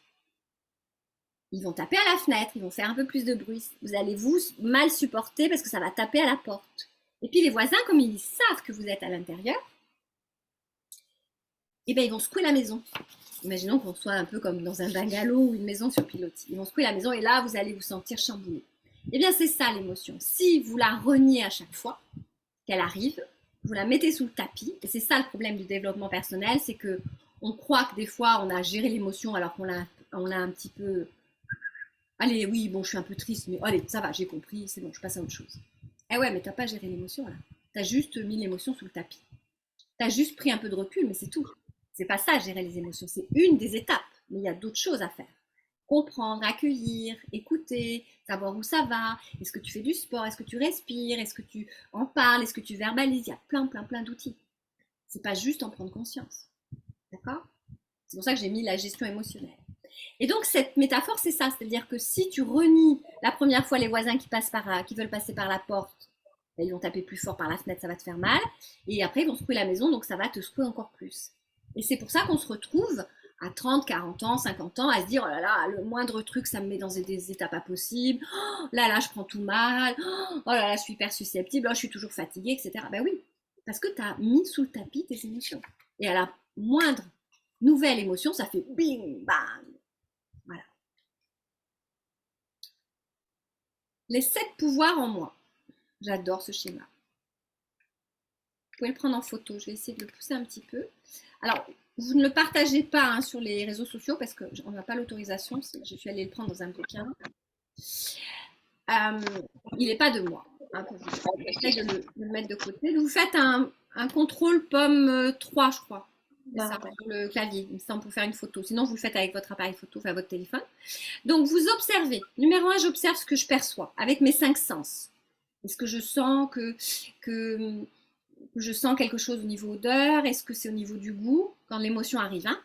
Ils vont taper à la fenêtre, ils vont faire un peu plus de bruit. Vous allez vous mal supporter parce que ça va taper à la porte. Et puis les voisins, comme ils savent que vous êtes à l'intérieur, eh bien, ils vont secouer la maison. Imaginons qu'on soit un peu comme dans un bungalow ou une maison sur pilotis. Ils vont secouer la maison et là, vous allez vous sentir chamboulé. Eh bien, c'est ça l'émotion. Si vous la reniez à chaque fois qu'elle arrive, vous la mettez sous le tapis. Et c'est ça le problème du développement personnel, c'est que on croit que des fois, on a géré l'émotion alors qu'on l'a un petit peu... Allez, oui, bon, je suis un peu triste, mais allez, ça va, j'ai compris, c'est bon, je passe à autre chose. Eh ouais, mais t'as pas géré l'émotion, là. T'as juste mis l'émotion sous le tapis. T'as juste pris un peu de recul, mais c'est tout. C'est pas ça, gérer les émotions. C'est une des étapes, mais il y a d'autres choses à faire. Comprendre, accueillir, écouter, savoir où ça va. Est-ce que tu fais du sport? Est-ce que tu respires? Est-ce que tu en parles? Est-ce que tu verbalises? Il y a plein d'outils. C'est pas juste en prendre conscience. D'accord? C'est pour ça que j'ai mis la gestion émotionnelle. Et donc, cette métaphore, c'est ça. C'est-à-dire que si tu renies la première fois les voisins qui veulent passer par la porte, ils vont taper plus fort par la fenêtre, ça va te faire mal. Et après, ils vont secouer la maison, donc ça va te secouer encore plus. Et c'est pour ça qu'on se retrouve à 30, 40 ans, 50 ans, à se dire, oh là là, le moindre truc, ça me met dans des états pas possibles, oh là là, je prends tout mal, oh là là, je suis hyper susceptible, oh, je suis toujours fatiguée, etc. Ben oui, parce que tu as mis sous le tapis tes émotions. Et à la moindre nouvelle émotion, ça fait bing, bang. Voilà. Les 7 pouvoirs en moi. J'adore ce schéma. Vous pouvez le prendre en photo. Je vais essayer de le pousser un petit peu. Alors, vous ne le partagez pas hein, sur les réseaux sociaux parce qu'on n'a pas l'autorisation. Je suis allée le prendre dans un bouquin. Il n'est pas de moi. Hein, pour vous. J'essaie de le mettre de côté. Vous faites un contrôle pomme 3, je crois. Ça, sur le clavier, il me semble, pour faire une photo. Sinon, vous le faites avec votre appareil photo, enfin votre téléphone. Donc, vous observez. Numéro 1, j'observe ce que je perçois avec mes 5 sens. Est-ce que je sens que je sens quelque chose au niveau odeur? Est-ce que c'est au niveau du goût quand l'émotion arrive hein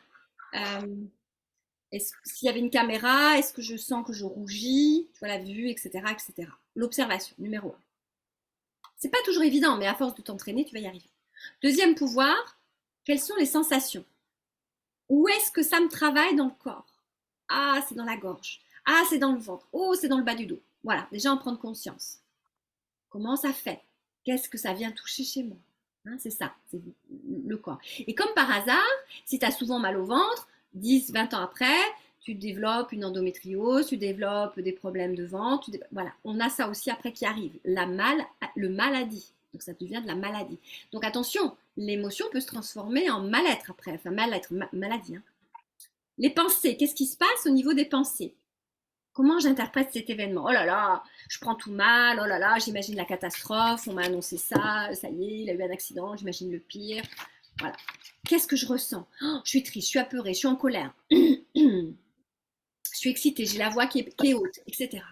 s'il y avait une caméra, est-ce que je sens que je rougis? Tu vois la vue, etc., etc. L'observation, numéro 1. C'est pas toujours évident, mais à force de t'entraîner, tu vas y arriver. Deuxième pouvoir, quelles sont les sensations? Où est-ce que ça me travaille dans le corps? Ah, c'est dans la gorge. Ah, c'est dans le ventre. Oh, c'est dans le bas du dos. Voilà, déjà en prendre conscience. Comment ça fait? Qu'est-ce que ça vient toucher chez moi? Hein, c'est ça, c'est le corps. Et comme par hasard, si tu as souvent mal au ventre, 10, 20 ans après, tu développes une endométriose, tu développes des problèmes de ventre. Voilà, on a ça aussi après qui arrive. Le maladie. Donc ça devient de la maladie. Donc attention, l'émotion peut se transformer en mal-être après. Enfin, mal-être, maladie. Hein. Les pensées, qu'est-ce qui se passe au niveau des pensées? Comment j'interprète cet événement? Oh là là, je prends tout mal, oh là là, j'imagine la catastrophe, on m'a annoncé ça, ça y est, il a eu un accident, j'imagine le pire. Voilà. Qu'est-ce que je ressens? Oh, je suis triste, je suis apeurée, je suis en colère. Je suis excitée, j'ai la voix qui est haute, etc.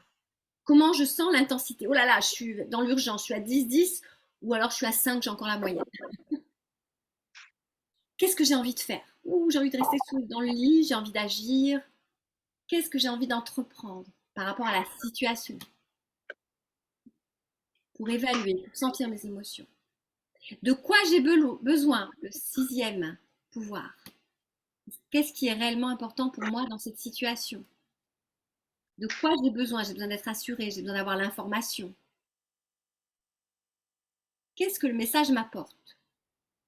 Comment je sens l'intensité? Oh là là, je suis dans l'urgence, je suis à 10-10 ou alors je suis à 5, j'ai encore la moyenne. Qu'est-ce que j'ai envie de faire? Ouh, j'ai envie de rester dans le lit, j'ai envie d'agir. Qu'est-ce que j'ai envie d'entreprendre par rapport à la situation? Pour évaluer, pour sentir mes émotions. De quoi j'ai besoin? Le 6e pouvoir. Qu'est-ce qui est réellement important pour moi dans cette situation? De quoi j'ai besoin? J'ai besoin d'être assurée, j'ai besoin d'avoir l'information. Qu'est-ce que le message m'apporte?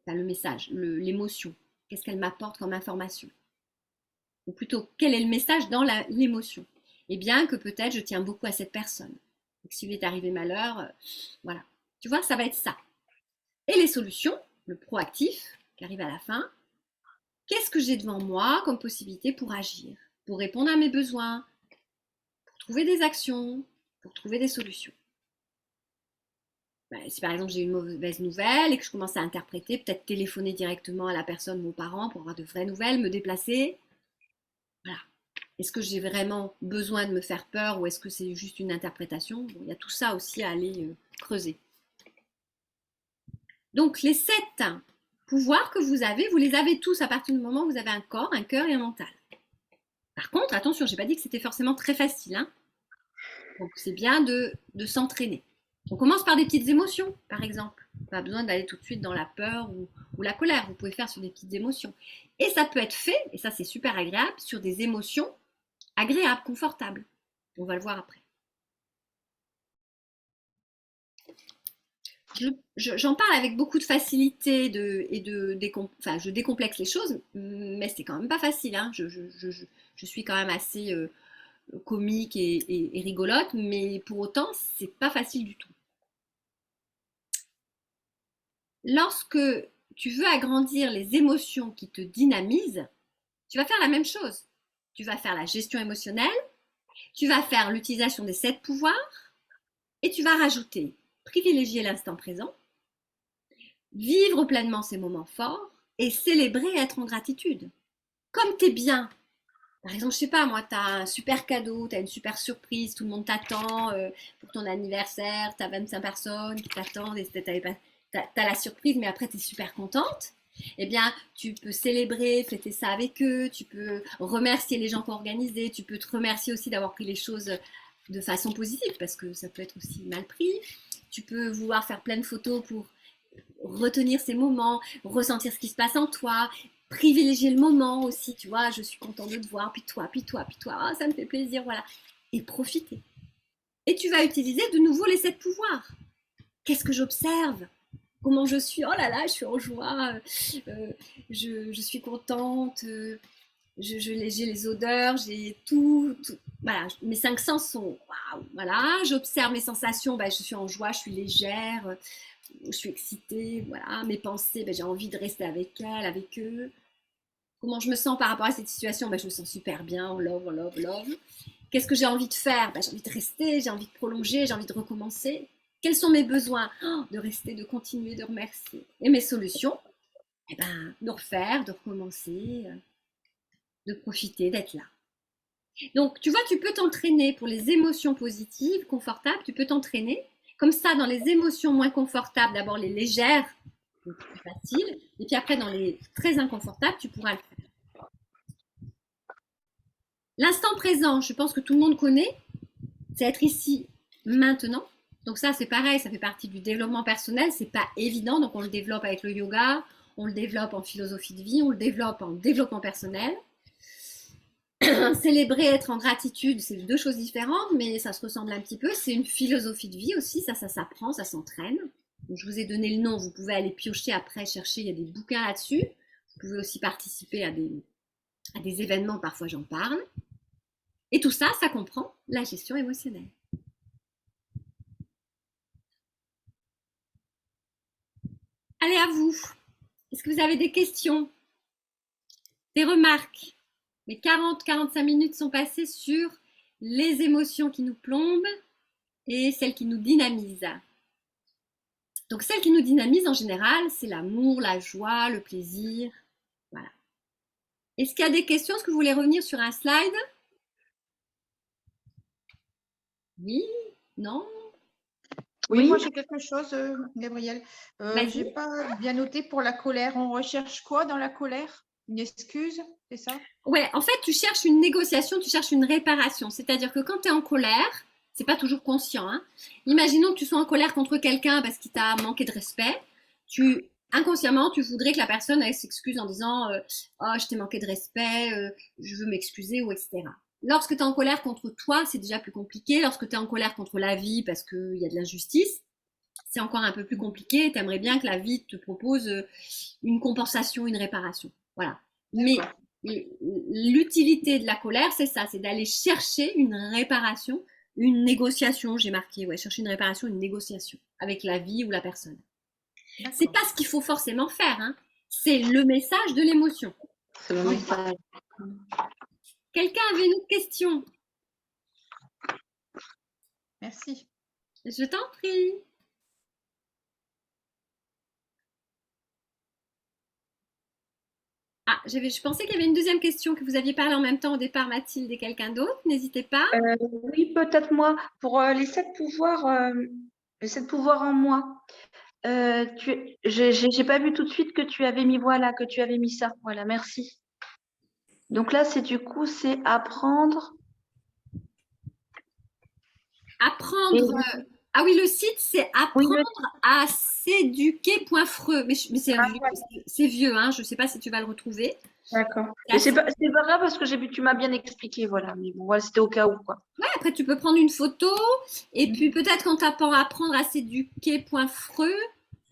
Enfin, le message, l'émotion. Qu'est-ce qu'elle m'apporte comme information? Ou plutôt, quel est le message dans l'émotion? Eh bien, que peut-être je tiens beaucoup à cette personne. Et que s'il lui est arrivé malheur, voilà. Tu vois, ça va être ça. Et les solutions, le proactif, qui arrive à la fin. Qu'est-ce que j'ai devant moi comme possibilité pour agir, pour répondre à mes besoins, pour trouver des actions, pour trouver des solutions? Si par exemple j'ai une mauvaise nouvelle et que je commence à interpréter, peut-être téléphoner directement à la personne ou aux parents pour avoir de vraies nouvelles, me déplacer. Voilà. Est-ce que j'ai vraiment besoin de me faire peur ou est-ce que c'est juste une interprétation? Bon, il y a tout ça aussi à aller creuser. Donc les 7 pouvoirs que vous les avez tous à partir du moment où vous avez un corps, un cœur et un mental. Par contre, attention, je n'ai pas dit que c'était forcément très facile. Hein. Donc c'est bien de s'entraîner. On commence par des petites émotions, par exemple. Pas besoin d'aller tout de suite dans la peur ou la colère. Vous pouvez faire sur des petites émotions. Et ça peut être fait, et ça c'est super agréable, sur des émotions agréables, confortables. On va le voir après. J'en parle avec beaucoup de facilité enfin, je décomplexe les choses, mais c'est quand même pas facile. Hein. Je suis quand même assez comique et rigolote, mais pour autant, c'est pas facile du tout. Lorsque tu veux agrandir les émotions qui te dynamisent, tu vas faire la même chose. Tu vas faire la gestion émotionnelle, tu vas faire l'utilisation des 7 pouvoirs et tu vas rajouter privilégier l'instant présent, vivre pleinement ces moments forts et célébrer et être en gratitude. Comme tu es bien, par exemple, je sais pas, moi, tu as un super cadeau, tu as une super surprise, tout le monde t'attend pour ton anniversaire, tu as 25 personnes qui t'attendent et tu as la surprise, mais après tu es super contente. Eh bien, tu peux célébrer, fêter ça avec eux, tu peux remercier les gens qui ont organisé, tu peux te remercier aussi d'avoir pris les choses de façon positive, parce que ça peut être aussi mal pris. Tu peux vouloir faire plein de photos pour retenir ces moments, ressentir ce qui se passe en toi, privilégier le moment aussi, tu vois, je suis contente de te voir, puis toi, puis toi, puis toi, ah, ça me fait plaisir, voilà. Et profiter. Et tu vas utiliser de nouveau les 7 pouvoirs. Qu'est-ce que j'observe? Comment je suis? Oh là là, je suis en joie, je suis contente, j'ai les odeurs, j'ai tout. Voilà, mes 5 sens sont waouh. Voilà, j'observe mes sensations, ben, je suis en joie, je suis légère, je suis excitée. Voilà, mes pensées, ben, j'ai envie de rester avec elles, avec eux. Comment je me sens par rapport à cette situation? Ben, je me sens super bien, on love, on love, love. Qu'est-ce que j'ai envie de faire? Ben, j'ai envie de rester, j'ai envie de prolonger, j'ai envie de recommencer. Quels sont mes besoins? Oh, de rester, de continuer, de remercier. Et mes solutions? Eh ben, de refaire, de recommencer, de profiter, d'être là. Donc, tu vois, tu peux t'entraîner pour les émotions positives, confortables, tu peux t'entraîner. Comme ça, dans les émotions moins confortables, d'abord les légères, donc plus faciles, et puis après, dans les très inconfortables, tu pourras le faire. L'instant présent, je pense que tout le monde connaît, c'est être ici maintenant. Donc ça, c'est pareil, ça fait partie du développement personnel, c'est pas évident, donc on le développe avec le yoga, on le développe en philosophie de vie, on le développe en développement personnel. Célébrer, être en gratitude, c'est deux choses différentes, mais ça se ressemble un petit peu. C'est une philosophie de vie aussi, ça s'apprend, ça s'entraîne. Donc, je vous ai donné le nom, vous pouvez aller piocher après, chercher, il y a des bouquins là-dessus. Vous pouvez aussi participer à des événements, parfois j'en parle. Et tout ça, ça comprend la gestion émotionnelle. Allez, à vous. Est-ce que vous avez des questions, des remarques? Les 40-45 minutes sont passées sur les émotions qui nous plombent et celles qui nous dynamisent. Donc celles qui nous dynamisent en général, c'est l'amour, la joie, le plaisir. Voilà. Est-ce qu'il y a des questions? Est-ce que vous voulez revenir sur un slide? Oui? Non? Oui, moi j'ai quelque chose, Gabrielle. Vas-y. J'ai pas bien noté pour la colère. On recherche quoi dans la colère? Une excuse, c'est ça? Ouais, en fait, tu cherches une négociation, tu cherches une réparation. C'est-à-dire que quand tu es en colère, c'est pas toujours conscient, hein. Imaginons que tu sois en colère contre quelqu'un parce qu'il t'a manqué de respect. Inconsciemment, tu voudrais que la personne elle s'excuse en disant oh, je t'ai manqué de respect, je veux m'excuser, ou etc. Lorsque tu es en colère contre toi, c'est déjà plus compliqué. Lorsque tu es en colère contre la vie parce qu'il y a de l'injustice, c'est encore un peu plus compliqué. Tu aimerais bien que la vie te propose une compensation, une réparation. Voilà. Mais l'utilité de la colère, c'est ça, c'est d'aller chercher une réparation, une négociation, j'ai marqué, ouais, chercher une réparation, une négociation avec la vie ou la personne. C'est pas ce qu'il faut forcément faire, hein. C'est le message de l'émotion. C'est le message. Quelqu'un avait une autre question? Merci. Je t'en prie. Ah, je pensais qu'il y avait une deuxième question, que vous aviez parlé en même temps au départ, Mathilde et quelqu'un d'autre. N'hésitez pas. Oui, peut-être moi. Pour les 7 pouvoirs en moi. J'ai pas vu tout de suite que tu avais mis voilà, que tu avais mis ça. Voilà, merci. Donc là, c'est apprendre. Apprendre. Ah oui, le site, c'est Oui, apprendre à s'éduquer.freux. Mais c'est vieux, hein. Je ne sais pas si tu vas le retrouver. d'accord. Et c'est pas grave parce que tu m'as bien expliqué, voilà. Mais bon, voilà, c'était au cas où, quoi. Ouais, après, tu peux prendre une photo et puis peut-être qu'en tapant apprendre à s'éduquer.freux,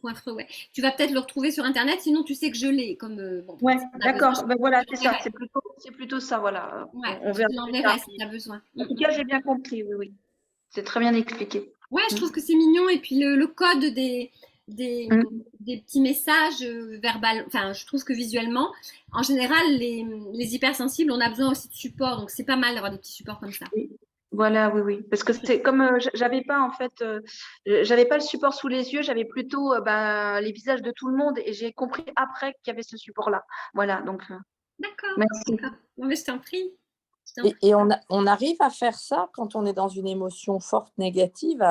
ouais. Tu vas peut-être le retrouver sur Internet, sinon tu sais que je l'ai. Bon, Ouais, si d'accord. Ben voilà, c'est ça. Ouais. C'est plutôt ça, voilà. Ouais, On je verra te plus l'enverrai tard. si tu as besoin. En tout cas, j'ai bien compris, oui, oui. C'est très bien expliqué. Ouais, je trouve que c'est mignon. Et puis le code des, Mm. des petits messages verbal, enfin, je trouve que visuellement, en général, les hypersensibles, on a besoin aussi de support. Donc, c'est pas mal d'avoir des petits supports comme ça. Oui. Voilà, oui, oui. Parce que c'est comme j'avais pas en fait, j'avais pas le support sous les yeux, j'avais plutôt les visages de tout le monde et j'ai compris après qu'il y avait ce support-là. Voilà, donc D'accord. merci. Bon, mais je t'en prie. Et on arrive à faire ça quand on est dans une émotion forte, négative,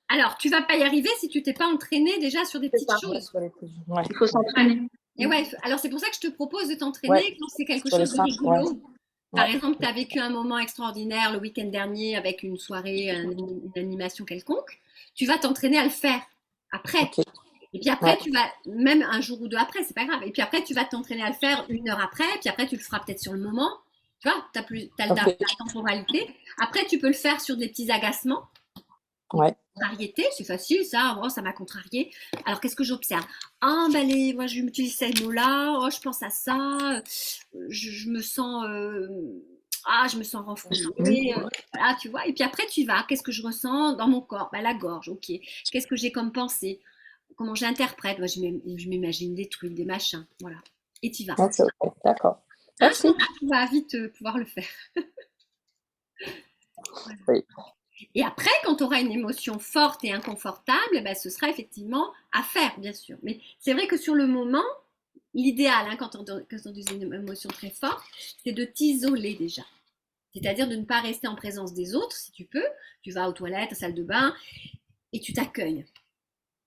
Alors, tu vas pas y arriver si tu t'es pas entraîné déjà sur des petites choses. Ouais. Il faut s'entraîner. Et ouais, alors c'est pour ça que je te propose de t'entraîner quand c'est quelque chose de rigolo. Par exemple, tu as vécu un moment extraordinaire le week-end dernier avec une soirée, une animation quelconque. Tu vas t'entraîner à le faire après. Okay. Et puis après, Ouais. tu vas, même un jour ou deux après, c'est pas grave. Et puis après, tu vas t'entraîner à le faire 1 heure après. Puis après, tu le feras peut-être sur le moment. Tu vois, t'as Ok. la temporalité. Après, tu peux le faire sur des petits agacements. Ouais. Contrariété, c'est facile, ça. Oh, ça m'a contrarié. Alors, qu'est-ce que j'observe? Ah, ben, moi, je m'utilise ces mots-là. Oh, je pense à ça. Je me sens. Je me sens renfrognée. Voilà, tu vois. Et puis après, tu vas. Qu'est-ce que je ressens dans mon corps? Ben, la gorge, ok. Qu'est-ce que j'ai comme pensée? Comment j'interprète? Moi, je m'imagine des trucs, des machins. Voilà. Et tu vas. Ok, ok. D'accord. Hein, Merci. tu vas vite pouvoir le faire. Voilà. Oui. Et après, quand tu auras une émotion forte et inconfortable, ben, ce sera effectivement à faire, bien sûr. Mais c'est vrai que sur le moment, l'idéal, hein, quand on dit une émotion très forte, c'est de t'isoler déjà. C'est-à-dire de ne pas rester en présence des autres, si tu peux. Tu vas aux toilettes, à la salle de bain, et tu t'accueilles.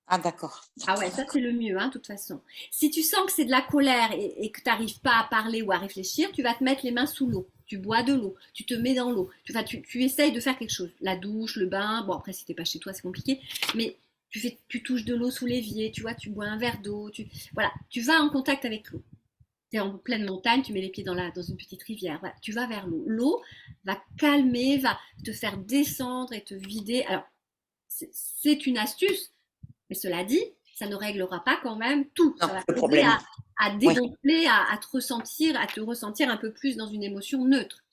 Ah, d'accord. Ah ouais, ça c'est le mieux, hein, de toute façon. Si tu sens que c'est de la colère et que tu n'arrives pas à parler ou à réfléchir, tu vas te mettre les mains sous l'eau. Tu bois de l'eau, tu te mets dans l'eau. Tu essayes de faire quelque chose. La douche, le bain. Bon, après, si t'es pas chez toi, c'est compliqué. Mais tu touches de l'eau sous l'évier, tu vois, tu bois un verre d'eau. Voilà, tu vas en contact avec l'eau. Tu es en pleine montagne, tu mets les pieds dans une petite rivière. Voilà, tu vas vers l'eau. L'eau va calmer, va te faire descendre et te vider. Alors, c'est une astuce, mais cela dit, ça ne réglera pas quand même tout. Non, Ça va le t'aider problème. à Oui. dégonfler, à te ressentir un peu plus dans une émotion neutre.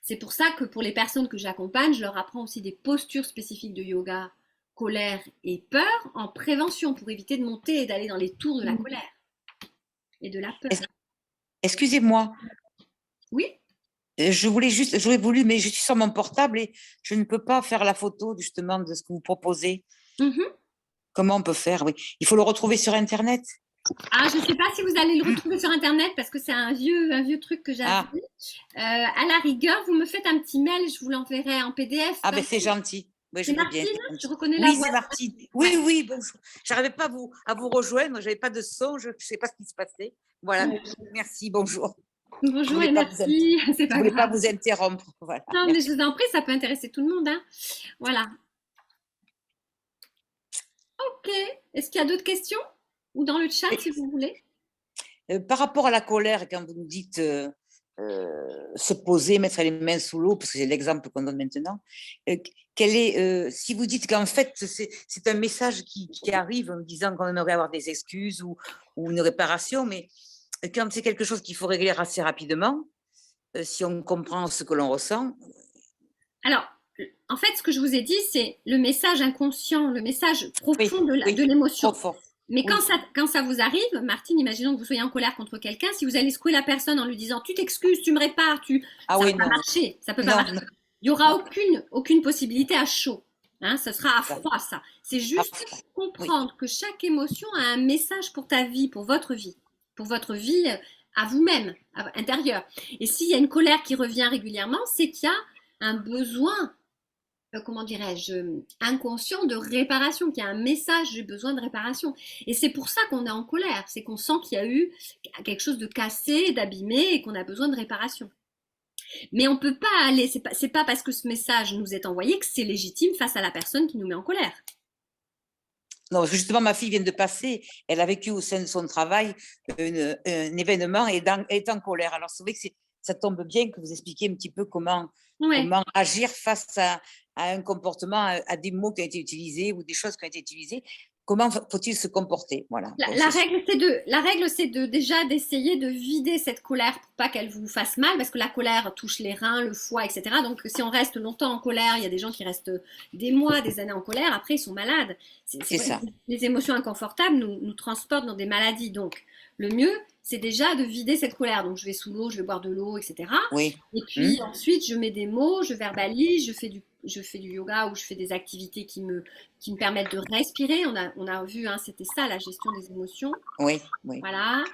C'est pour ça que pour les personnes que j'accompagne, je leur apprends aussi des postures spécifiques de yoga, colère et peur en prévention pour éviter de monter et d'aller dans les tours de la colère et de la peur. Excusez-moi, Oui, j'aurais voulu, mais je suis sur mon portable et je ne peux pas faire la photo justement de ce que vous proposez. mhm. Comment on peut faire? Oui, il faut le retrouver sur Internet. Ah, je ne sais pas si vous allez le retrouver sur Internet parce que c'est un vieux truc que j'avais. Ah, À la rigueur, vous me faites un petit mail, je vous l'enverrai en PDF. ah ben c'est gentil. Oui, C'est je veux bien. Martine, C'est je gentil. reconnais la Oui, voix. c'est Martine. Oui, oui, bonjour. J'arrivais pas à vous rejoindre, j'avais pas de son, je ne sais pas ce qui se passait. Voilà. Merci, bonjour. Bonjour et Je merci, c'est pas voulais pas grave. vous interrompre. Voilà. Non, mais Merci. je vous en prie, ça peut intéresser tout le monde, hein. Voilà. Ok. Est-ce qu'il y a d'autres questions? Ou dans le chat, si vous voulez? Par rapport à la colère, quand vous nous dites se poser, mettre les mains sous l'eau, parce que c'est l'exemple qu'on donne maintenant, si vous dites qu'en fait c'est un message qui arrive en disant qu'on aimerait avoir des excuses ou une réparation, mais quand c'est quelque chose qu'il faut régler assez rapidement, si on comprend ce que l'on ressent. Alors, en fait, ce que je vous ai dit, c'est le message inconscient, le message Oui, profond de oui, l'émotion. trop fort. Mais Oui. quand ça vous arrive, Martine, imaginons que vous soyez en colère contre quelqu'un, si vous allez secouer la personne en lui disant tu t'excuses, tu me répares, Ah ça oui, peut pas non, marcher, ça peut pas non, marcher. non, Il y aura aucune possibilité à chaud. Hein, ça sera à ça. froid, ça. C'est Ah, juste oui. comprendre que chaque émotion a un message pour ta vie, pour votre vie à vous-même, intérieure. Et s'il y a une colère qui revient régulièrement, c'est qu'il y a un besoin, comment dirais-je, inconscient de réparation, qu'il y a un message de besoin de réparation. Et c'est pour ça qu'on est en colère, c'est qu'on sent qu'il y a eu quelque chose de cassé, d'abîmé et qu'on a besoin de réparation. Mais on peut pas aller, c'est pas parce que ce message nous est envoyé que c'est légitime face à la personne qui nous met en colère. Non, justement, ma fille vient de passer, elle a vécu au sein de son travail un événement et est en colère. Alors, c'est vrai que ça tombe bien que vous expliquiez un petit peu comment Ouais. agir face à un comportement, à des mots qui ont été utilisés ou des choses qui ont été utilisées. Comment faut-il se comporter? Voilà. La règle, c'est déjà d'essayer de vider cette colère pour pas qu'elle vous fasse mal, parce que la colère touche les reins, le foie, etc. Donc, si on reste longtemps en colère, il y a des gens qui restent des mois, des années en colère, après ils sont malades. C'est ça. Les émotions inconfortables nous transportent dans des maladies. Donc, le mieux, c'est déjà de vider cette colère. Donc, je vais sous l'eau, je vais boire de l'eau, etc. Oui. Et puis ensuite, je mets des mots, je verbalise, je fais du yoga ou je fais des activités qui me permettent de respirer. On a vu, hein, c'était ça, la gestion des émotions. Oui, oui. Voilà.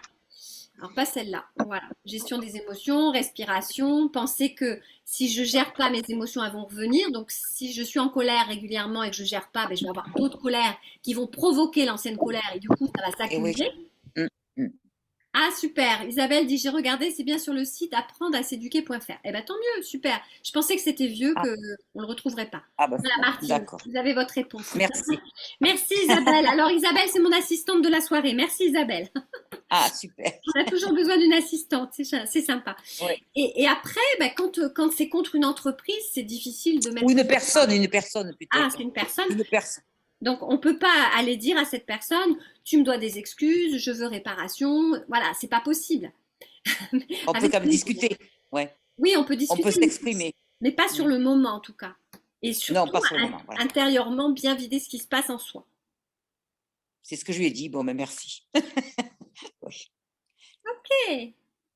Alors, pas celle-là. Voilà. Gestion des émotions, respiration. Pensez que si je gère pas mes émotions, elles vont revenir. Donc, si je suis en colère régulièrement et que je gère pas, ben, je vais avoir d'autres colères qui vont provoquer l'ancienne colère et du coup, ça va Et oui. s'accumuler. Ah, super. Isabelle dit, j'ai regardé, c'est bien sur le site apprendre-à-s'éduquer.fr. Eh bien, tant mieux, super. Je pensais que c'était vieux, Ah, qu'on ne le retrouverait pas. ah bah, Voilà, Martine, d'accord. vous avez votre réponse. Merci. Merci, Isabelle. Alors, Isabelle, c'est mon assistante de la soirée. Merci, Isabelle. Ah, super. On a toujours besoin d'une assistante, c'est sympa. Ouais. Et après, ben, quand c'est contre une entreprise, c'est difficile de mettre... Ou une personne Ah, peut-être. c'est une personne. Une personne. Donc, on ne peut pas aller dire à cette personne, tu me dois des excuses, je veux réparation. Voilà, c'est pas possible. On peut Avec quand même nous, discuter. Ouais. oui, on peut On peut discuter, s'exprimer. mais pas sur Mm. le moment en tout cas. Et Non, surtout, pas sur le moment. Voilà. intérieurement, bien vider ce qui se passe en soi. C'est ce que je lui ai dit. Bon, mais merci. Oui. Ok.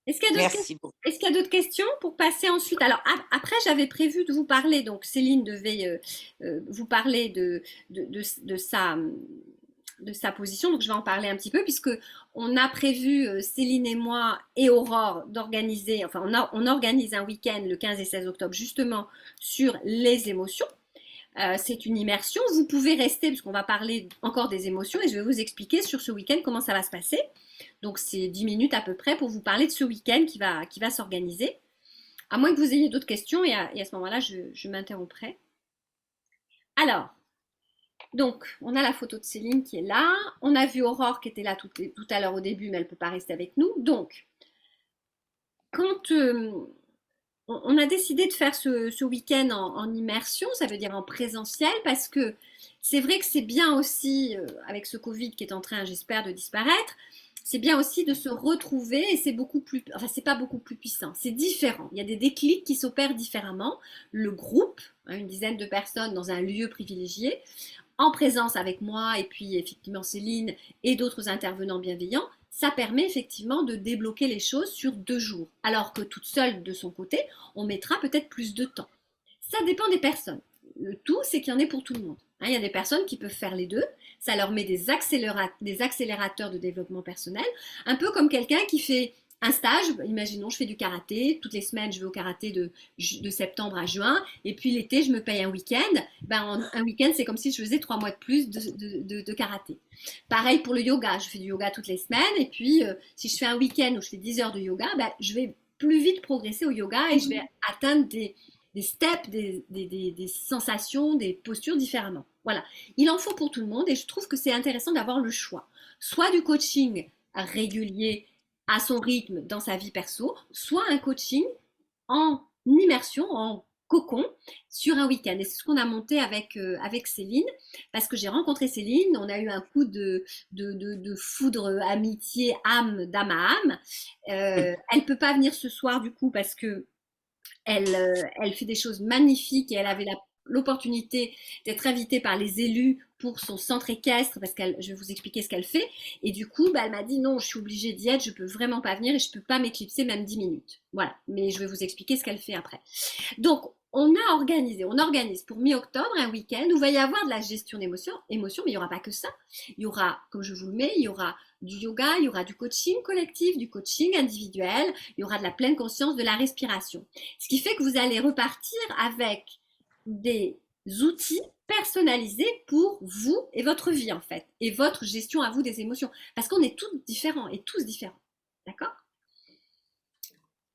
Est-ce qu'il y a d'autres Merci beaucoup. Est-ce qu'il y a d'autres questions pour passer ensuite? Alors après, j'avais prévu de vous parler, donc Céline devait vous parler de sa position, donc je vais en parler un petit peu puisque on a prévu, Céline et moi et Aurore, d'organiser, enfin on organise un week-end le 15 et 16 octobre justement sur les émotions. C'est une immersion, vous pouvez rester parce qu'on va parler encore des émotions et je vais vous expliquer sur ce week-end comment ça va se passer. Donc c'est 10 minutes à peu près pour vous parler de ce week-end qui va s'organiser. À moins que vous ayez d'autres questions et à ce moment-là, je m'interromprai. Alors, donc, on a la photo de Céline qui est là. On a vu Aurore qui était là tout à l'heure au début, mais elle ne peut pas rester avec nous. Donc, quand on a décidé de faire ce week-end en immersion, ça veut dire en présentiel, parce que c'est vrai que c'est bien aussi, avec ce Covid qui est en train, j'espère, de disparaître, c'est bien aussi de se retrouver et c'est beaucoup plus, enfin c'est pas beaucoup plus puissant, c'est différent. Il y a des déclics qui s'opèrent différemment. Le groupe, hein, une dizaine de personnes dans un lieu privilégié, en présence avec moi et puis effectivement Céline et d'autres intervenants bienveillants, ça permet effectivement de débloquer les choses sur 2 jours. Alors que toute seule de son côté, on mettra peut-être plus de temps. Ça dépend des personnes. Le tout, c'est qu'il y en ait pour tout le monde. Hein, il y a des personnes qui peuvent faire les deux. Ça leur met des accélérateurs de développement personnel. Un peu comme quelqu'un qui fait un stage. Imaginons, je fais du karaté. Toutes les semaines, je vais au karaté de septembre à juin. Et puis l'été, je me paye un week-end. Ben, un week-end, c'est comme si je faisais 3 mois de plus de karaté. Pareil pour le yoga. Je fais du yoga toutes les semaines. Et puis, si je fais un week-end où je fais 10 heures de yoga, ben, je vais plus vite progresser au yoga et je vais atteindre des steps, des sensations, des postures différemment. Voilà. Il en faut pour tout le monde et je trouve que c'est intéressant d'avoir le choix. Soit du coaching régulier à son rythme dans sa vie perso, soit un coaching en immersion, en cocon sur un week-end. Et c'est ce qu'on a monté avec Céline, parce que j'ai rencontré Céline, on a eu un coup de foudre, amitié, d'âme à âme. Elle ne peut pas venir ce soir du coup parce que elle fait des choses magnifiques et elle avait l'opportunité d'être invitée par les élus pour son centre équestre parce que je vais vous expliquer ce qu'elle fait et du coup elle m'a dit non, je suis obligée d'y être, je peux vraiment pas venir et je peux pas m'éclipser même 10 minutes. Voilà, mais je vais vous expliquer ce qu'elle fait après. Donc on organise pour mi-octobre un week-end où il va y avoir de la gestion d'émotions, mais il n'y aura pas que ça. Il y aura, comme je vous le mets, il y aura du yoga, il y aura du coaching collectif, du coaching individuel, il y aura de la pleine conscience, de la respiration. Ce qui fait que vous allez repartir avec des outils personnalisés pour vous et votre vie en fait, et votre gestion à vous des émotions. Parce qu'on est tous différents et tous différents. D'accord ?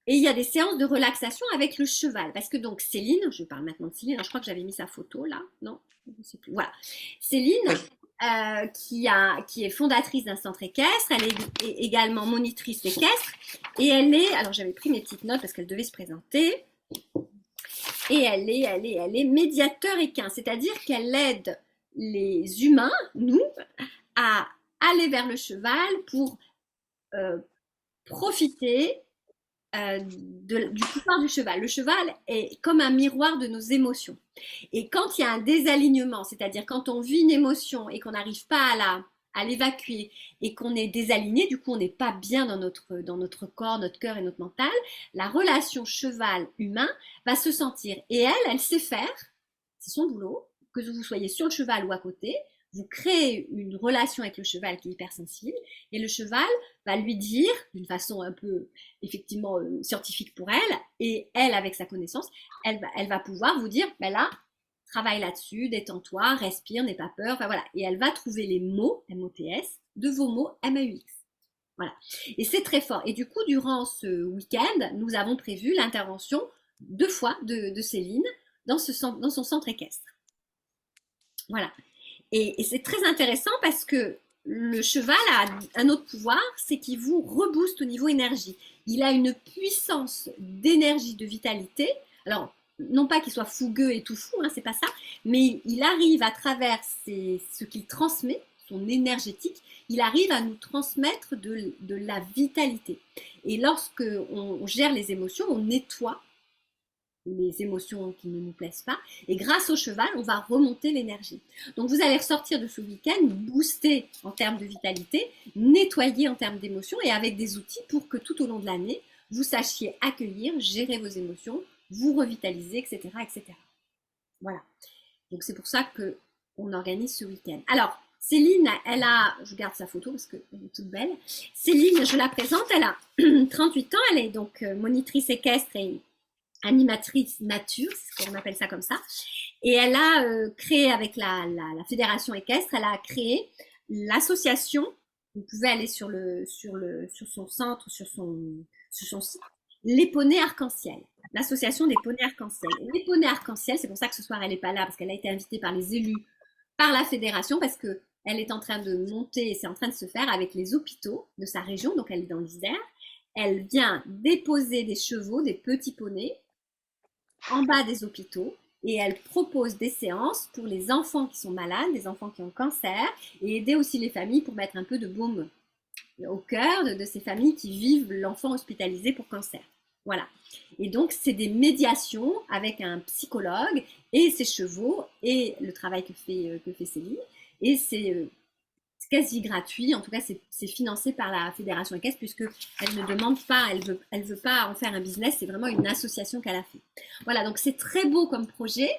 Et il y a des séances de relaxation avec le cheval. Parce que donc Céline, je parle maintenant de Céline, je crois que j'avais mis sa photo là, non, je ne sais plus. Voilà. Céline, qui est fondatrice d'un centre équestre, elle est également monitrice équestre, et elle est, alors j'avais pris mes petites notes parce qu'elle devait se présenter, et elle est médiateur équin, c'est-à-dire qu'elle aide les humains, nous, à aller vers le cheval pour profiter du pouvoir du cheval. Le cheval est comme un miroir de nos émotions. Et quand il y a un désalignement, c'est-à-dire quand on vit une émotion et qu'on n'arrive pas à l'évacuer et qu'on est désaligné, du coup on n'est pas bien dans notre corps, notre cœur et notre mental, la relation cheval-humain va se sentir. Et elle sait faire, c'est son boulot, que vous soyez sur le cheval ou à côté, vous créez une relation avec le cheval qui est hypersensible et le cheval va lui dire, d'une façon un peu effectivement scientifique pour elle, et elle avec sa connaissance, elle va pouvoir vous dire, ben là, travaille là-dessus, détends-toi, respire, n'aie pas peur, enfin voilà. Et elle va trouver les mots, MOTS, de vos mots MAUX. Voilà. Et c'est très fort. Et du coup, durant ce week-end, nous avons prévu l'intervention 2 fois de Céline dans son centre équestre. Voilà. Et c'est très intéressant parce que le cheval a un autre pouvoir, c'est qu'il vous rebooste au niveau énergie. Il a une puissance d'énergie, de vitalité. Alors, non pas qu'il soit fougueux et tout fou, hein, c'est pas ça, mais il arrive à travers ce qu'il transmet, son énergétique, il arrive à nous transmettre de la vitalité. Et lorsque on gère les émotions, on nettoie les émotions qui ne nous plaisent pas. Et grâce au cheval, on va remonter l'énergie. Donc vous allez ressortir de ce week-end boosté en termes de vitalité, nettoyé en termes d'émotions et avec des outils pour que tout au long de l'année, vous sachiez accueillir, gérer vos émotions, vous revitaliser, etc. etc. Voilà. Donc c'est pour ça qu'on organise ce week-end. Alors, Céline, elle a, je garde sa photo parce qu'elle est toute belle. Céline, je la présente, elle a 38 ans, elle est donc monitrice équestre et animatrice nature, c'est ce qu'on appelle ça comme ça. Et elle a créé avec la fédération équestre, elle a créé l'association. Vous pouvez aller sur son centre, sur son site, les poneys arc-en-ciel. L'association des poneys arc-en-ciel. Et les poneys arc-en-ciel, c'est pour ça que ce soir elle n'est pas là, parce qu'elle a été invitée par les élus, par la fédération, parce que elle est en train de monter, et c'est en train de se faire avec les hôpitaux de sa région, donc elle est dans l'Isère. Elle vient déposer des chevaux, des petits poneys, en bas des hôpitaux et elle propose des séances pour les enfants qui sont malades, les enfants qui ont cancer et aider aussi les familles pour mettre un peu de baume au cœur de ces familles qui vivent l'enfant hospitalisé pour cancer. Voilà. Et donc, c'est des médiations avec un psychologue et ses chevaux et le travail que fait Céline. Et c'est quasi gratuit, en tout cas c'est financé par la fédération équestre puisqu'elle ne demande pas, elle veut pas en faire un business, c'est vraiment une association qu'elle a fait. Voilà, donc c'est très beau comme projet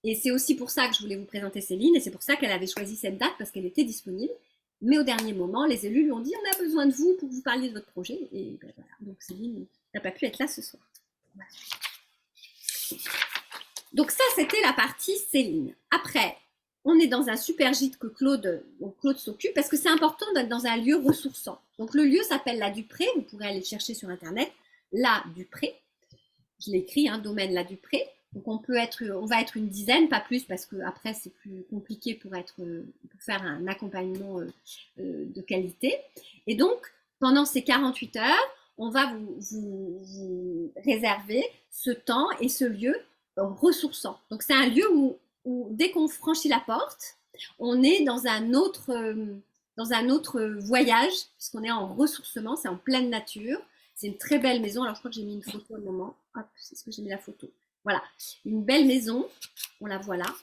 et c'est aussi pour ça que je voulais vous présenter Céline et c'est pour ça qu'elle avait choisi cette date parce qu'elle était disponible. Mais au dernier moment, les élus lui ont dit on a besoin de vous pour que vous parliez de votre projet et ben voilà, donc Céline n'a pas pu être là ce soir. Voilà. Donc ça c'était la partie Céline. Après, on est dans un super gîte que Claude s'occupe parce que c'est important d'être dans un lieu ressourçant. Donc le lieu s'appelle La Dupré, vous pourrez aller le chercher sur internet, La Dupré. Je l'écris, hein, domaine La Dupré. Donc on va être une dizaine, pas plus parce que après c'est plus compliqué pour faire un accompagnement de qualité. Et donc pendant ces 48 heures, on va vous réserver ce temps et ce lieu ressourçant. Donc c'est un lieu où dès qu'on franchit la porte, on est dans un autre voyage, puisqu'on est en ressourcement, c'est en pleine nature. C'est une très belle maison. Alors, je crois que j'ai mis une photo au moment. Hop, c'est ce que j'ai mis la photo. Voilà, une belle maison. On la voit là.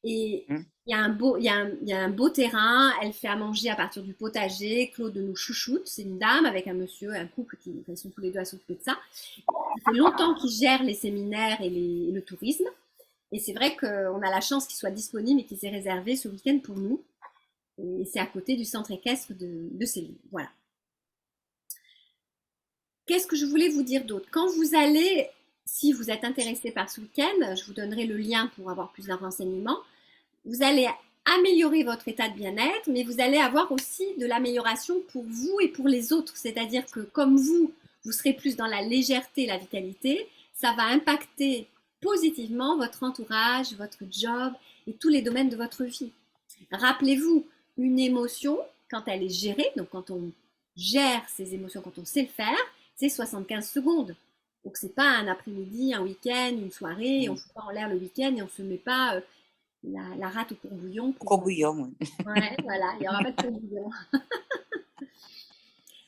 Et il y a un beau terrain. Elle fait à manger à partir du potager. Claude nous chouchoute. C'est une dame avec un monsieur, un couple qui sont tous les deux à s'occuper de ça. Ça fait longtemps qu'ils gèrent les séminaires et le tourisme. Et c'est vrai qu'on a la chance qu'il soit disponible et qu'il s'est réservé ce week-end pour nous. Et c'est à côté du centre équestre de Céline. Voilà. Qu'est-ce que je voulais vous dire d'autre? Quand vous allez, si vous êtes intéressé par ce week-end, je vous donnerai le lien pour avoir plus de renseignements. Vous allez améliorer votre état de bien-être, mais vous allez avoir aussi de l'amélioration pour vous et pour les autres. C'est-à-dire que comme vous serez plus dans la légèreté, la vitalité, ça va impacter positivement votre entourage, votre job et tous les domaines de votre vie. Rappelez-vous, une émotion, quand elle est gérée, donc quand on gère ses émotions, quand on sait le faire, c'est 75 secondes. Donc c'est pas un après-midi, un week-end, une soirée, on ne fout pas en l'air le week-end et on ne se met pas la rate au courbouillon. Courbouillon, oui. Ouais, voilà, il n'y aura pas de courbouillon.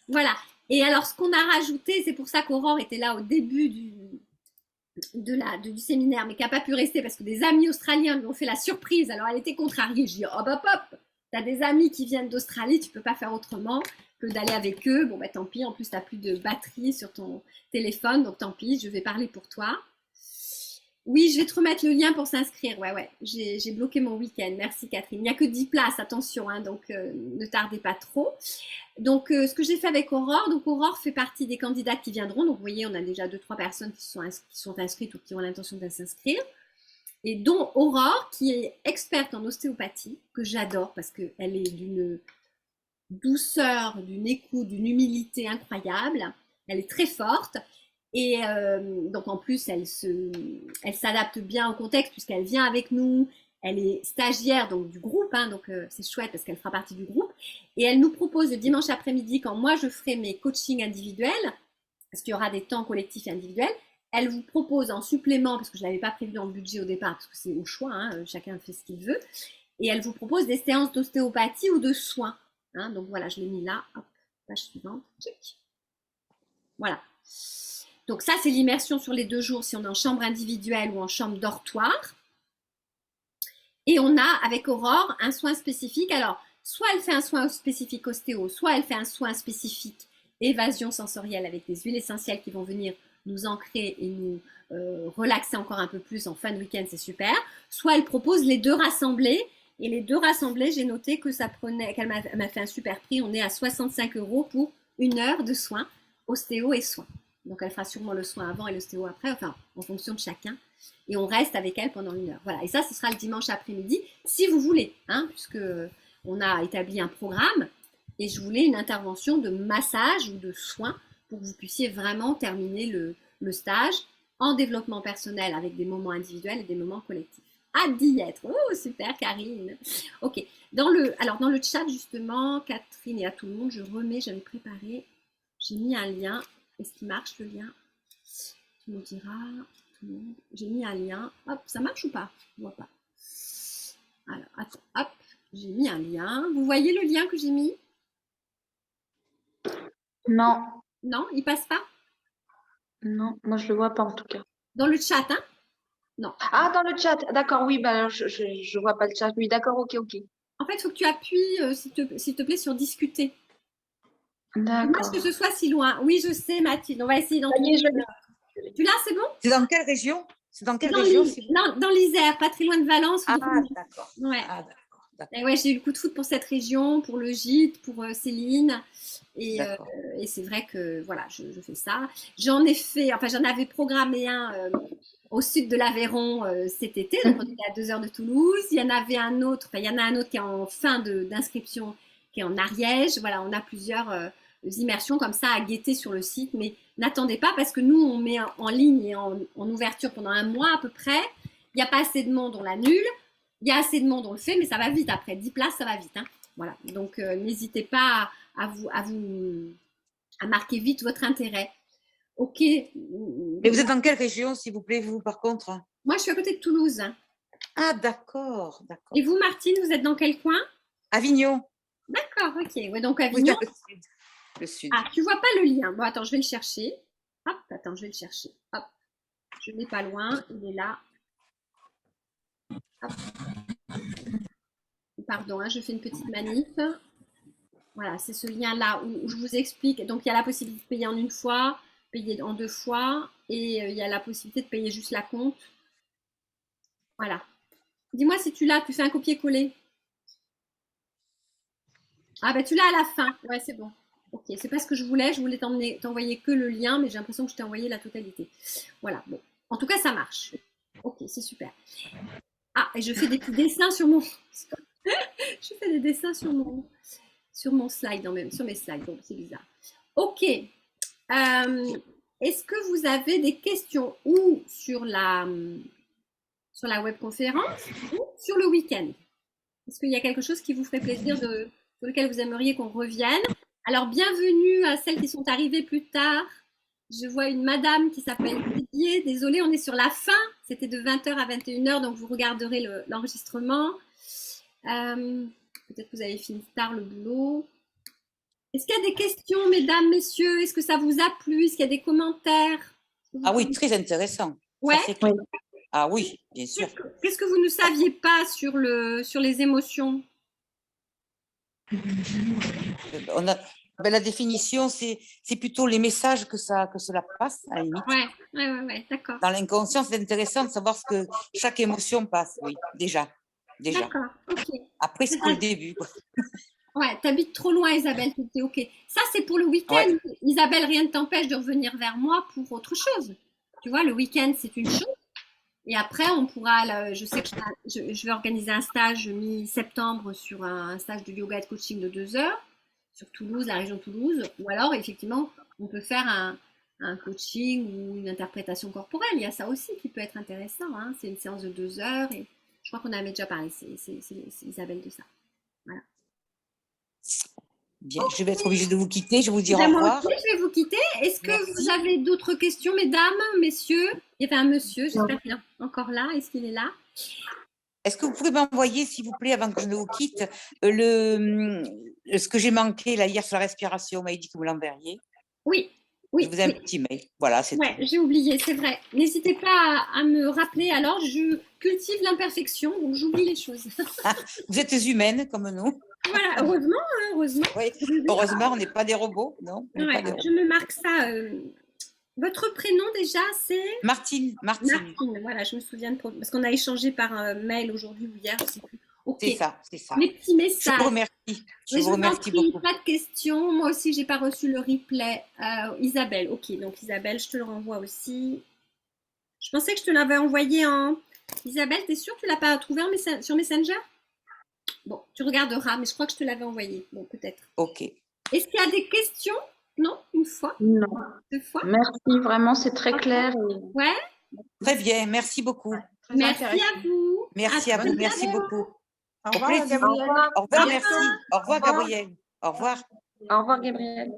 Voilà. Et alors, ce qu'on a rajouté, c'est pour ça qu'Aurore était là au début du séminaire, mais qui n'a pas pu rester parce que des amis australiens lui ont fait la surprise. Alors, elle était contrariée. Je dis, hop, hop, hop, t'as des amis qui viennent d'Australie, tu peux pas faire autrement que d'aller avec eux. Bon, bah tant pis, en plus, tu n'as plus de batterie sur ton téléphone, donc tant pis, je vais parler pour toi. Oui, je vais te remettre le lien pour s'inscrire. Ouais, j'ai bloqué mon week-end. Merci Catherine. Il n'y a que 10 places, attention, hein, donc ne tardez pas trop. Donc, ce que j'ai fait avec Aurore, donc Aurore fait partie des candidates qui viendront. Donc, vous voyez, on a déjà 2-3 personnes qui sont inscrites ou qui ont l'intention de s'inscrire. Et dont Aurore, qui est experte en ostéopathie, que j'adore parce qu'elle est d'une douceur, d'une écoute, d'une humilité incroyable. Elle est très forte. Et donc en plus, elle s'adapte bien au contexte puisqu'elle vient avec nous. Elle est stagiaire donc du groupe, hein, donc c'est chouette parce qu'elle fera partie du groupe. Et elle nous propose le dimanche après-midi, quand moi je ferai mes coachings individuels, parce qu'il y aura des temps collectifs et individuels, elle vous propose en supplément, parce que je ne l'avais pas prévu dans le budget au départ, parce que c'est au choix, hein, chacun fait ce qu'il veut, et elle vous propose des séances d'ostéopathie ou de soins. Hein, donc voilà, je l'ai mis là. Hop, page suivante. Voilà. Donc ça, c'est l'immersion sur les 2 jours si on est en chambre individuelle ou en chambre dortoir. Et on a, avec Aurore, un soin spécifique. Alors, soit elle fait un soin spécifique ostéo, soit elle fait un soin spécifique évasion sensorielle avec des huiles essentielles qui vont venir nous ancrer et nous relaxer encore un peu plus en fin de week-end, c'est super. Soit elle propose les 2 rassemblés. Et les 2 rassemblés, j'ai noté que ça prenait, qu'elle m'a fait un super prix. On est à 65 € pour 1 heure de soins, ostéo et soins. Donc elle fera sûrement le soin avant et l'ostéo après, enfin en fonction de chacun. Et on reste avec elle pendant 1 heure. Voilà. Et ça, ce sera le dimanche après-midi, si vous voulez, hein, puisque on a établi un programme. Et je voulais une intervention de massage ou de soins pour que vous puissiez vraiment terminer le stage en développement personnel avec des moments individuels et des moments collectifs. Hâte d'y être. Oh, super, Karine. Ok. Alors, dans le chat, justement, Catherine et à tout le monde, je remets, j'avais préparé, j'ai mis un lien. Est-ce qu'il marche le lien? Tu me diras. J'ai mis un lien. Hop, ça marche ou pas? Je ne vois pas. Alors, attends, hop, j'ai mis un lien. Vous voyez le lien que j'ai mis? Non, Non, il passe pas? non, moi je le vois pas en tout cas. Dans le chat, hein? Non. Ah, dans le chat, d'accord, oui, bah, alors je vois pas le chat. Oui, d'accord, ok, ok. En fait, il faut que tu appuies, s'il te plaît, sur discuter. Dommage D'accord. que ce soit si loin. Oui, je sais, Mathilde. On va essayer d'en Ça y est, trouver. Tu l'as, c'est bon? C'est dans quelle région? C'est dans quelle Dans région? dans l'Isère, pas très loin de Valence. Ah, d'accord. Ouais. Ah, d'accord. Et ouais, j'ai eu le coup de foot pour cette région, pour le gîte, pour Céline. Et c'est vrai que voilà, je fais ça. J'en ai fait, enfin, j'en avais programmé un au sud de l'Aveyron cet été, donc on était à 2 heures de Toulouse. Il y en avait un autre, enfin, il y en a un autre qui est en fin d'inscription, qui est en Ariège. Voilà, on a plusieurs immersions comme ça à guetter sur le site, mais n'attendez pas parce que nous, on met en ligne et en ouverture pendant 1 mois à peu près. Il n'y a pas assez de monde, on l'annule. Il y a assez de monde, on le fait, mais ça va vite après. 10 places, ça va vite. Hein. Voilà. Donc, n'hésitez pas à marquer vite votre intérêt. Ok. Mais vous êtes dans quelle région, s'il vous plaît, vous, par contre? Moi, je suis à côté de Toulouse. Ah, d'accord, d'accord. Et vous, Martine, vous êtes dans quel coin? Avignon. D'accord, ok. Ouais, donc, Vous Avignon. êtes le sud. Le sud. Ah, tu vois pas le lien. Bon, attends, je vais le chercher. Hop, attends, je vais le chercher. Hop. Je n'ai pas loin. Il est là. Hop. Pardon, hein, je fais une petite manip. Voilà, c'est ce lien-là où je vous explique. Donc, il y a la possibilité de payer en 1 fois, payer en 2 fois, et il y a la possibilité de payer juste la compte. Voilà. Dis-moi si tu l'as, tu fais un copier-coller. Ah, ben tu l'as à la fin. Ouais, c'est bon. Ok, c'est pas ce que je voulais t'envoyer que le lien, mais j'ai l'impression que je t'ai envoyé la totalité. Voilà, bon. En tout cas, ça marche. Ok, c'est super. Ah, et je fais des petits dessins sur mon... je fais des dessins sur mon slide, même, sur mes slides, donc c'est bizarre. Ok. Est-ce que vous avez des questions ou sur la webconférence ou sur le week-end? Est-ce qu'il y a quelque chose qui vous ferait plaisir sur lequel vous aimeriez qu'on revienne? Alors, bienvenue à celles qui sont arrivées plus tard. Je vois une madame qui s'appelle Didier. Désolée, on est sur la fin. C'était de 20h à 21h, donc vous regarderez l'enregistrement. Peut-être que vous avez fini tard le boulot. Est-ce qu'il y a des questions, mesdames, messieurs? Est-ce que ça vous a plu? Est-ce qu'il y a des commentaires? Ah oui, très intéressant. Ouais. Oui. Ah oui, bien sûr. Qu'est-ce que vous ne saviez pas sur les émotions? La définition, c'est plutôt les messages que cela passe, à la limite. Ouais, d'accord. Dans l'inconscient, c'est intéressant de savoir ce que chaque émotion passe, oui, déjà. D'accord, ok. Après, c'est que le début. Quoi. Ouais, t'habites trop loin, Isabelle, c'était ok. Ça, c'est pour le week-end. Ouais. Isabelle, rien ne t'empêche de revenir vers moi pour autre chose. Tu vois, le week-end, c'est une chose. Et après, on pourra, je sais que je vais organiser un stage mi-septembre sur un stage de yoga et de coaching de 2 heures. sur Toulouse, la région Toulouse, ou alors effectivement, on peut faire un coaching ou une interprétation corporelle. Il y a ça aussi qui peut être intéressant. Hein. C'est une séance de 2 heures et je crois qu'on avait déjà parlé, c'est Isabelle de ça. Voilà. Bien, je vais être obligée de vous quitter. Je vous dire au Ben, moi revoir. aussi, je vais vous quitter. Est-ce que Merci. vous avez d'autres questions, mesdames, messieurs? Il y avait un monsieur, j'espère qu'il est encore là. Est-ce qu'il est là? Est-ce que vous pouvez m'envoyer, s'il vous plaît, avant que je ne vous quitte, ce que j'ai manqué là, hier sur la respiration? Vous m'avez dit que vous l'enverriez. Oui, Je oui, vous ai un oui. petit mail. Voilà, c'est Ouais, tout. j'ai oublié, c'est vrai. N'hésitez pas à me rappeler. Alors, je cultive l'imperfection, donc j'oublie les choses. Vous êtes humaine comme nous. Voilà, heureusement, hein, heureusement. Oui. Heureusement, on n'est pas des robots. Non, on n'est Ouais, pas des robots. je me marque ça. Votre prénom déjà, c'est Martine. Martine. Voilà, je me souviens parce qu'on a échangé par mail aujourd'hui ou hier, je sais plus. Ok. C'est ça, c'est ça. Les petits Je messages. vous remercie. Mais Je vous en remercie prie, beaucoup. pas de questions. Moi aussi, j'ai pas reçu le replay. Isabelle, ok. Donc Isabelle, je te le renvoie aussi. Je pensais que je te l'avais envoyé en. Isabelle, t'es sûre que tu l'as pas trouvé sur Messenger? Bon, tu regarderas, mais je crois que je te l'avais envoyé. Bon, peut-être. Ok. Est-ce qu'il y a des questions? Non? Une fois? Non. 2 fois? Merci, vraiment, c'est très clair. Ouais. Très bien. Merci beaucoup. Très Merci intéressant. à vous. Merci à vous. très Merci bientôt. beaucoup. Au Au revoir, plaisir. Gabrielle. Au revoir, Au merci. Au revoir, revoir. Gabriel. Au revoir. Au revoir, Gabriel.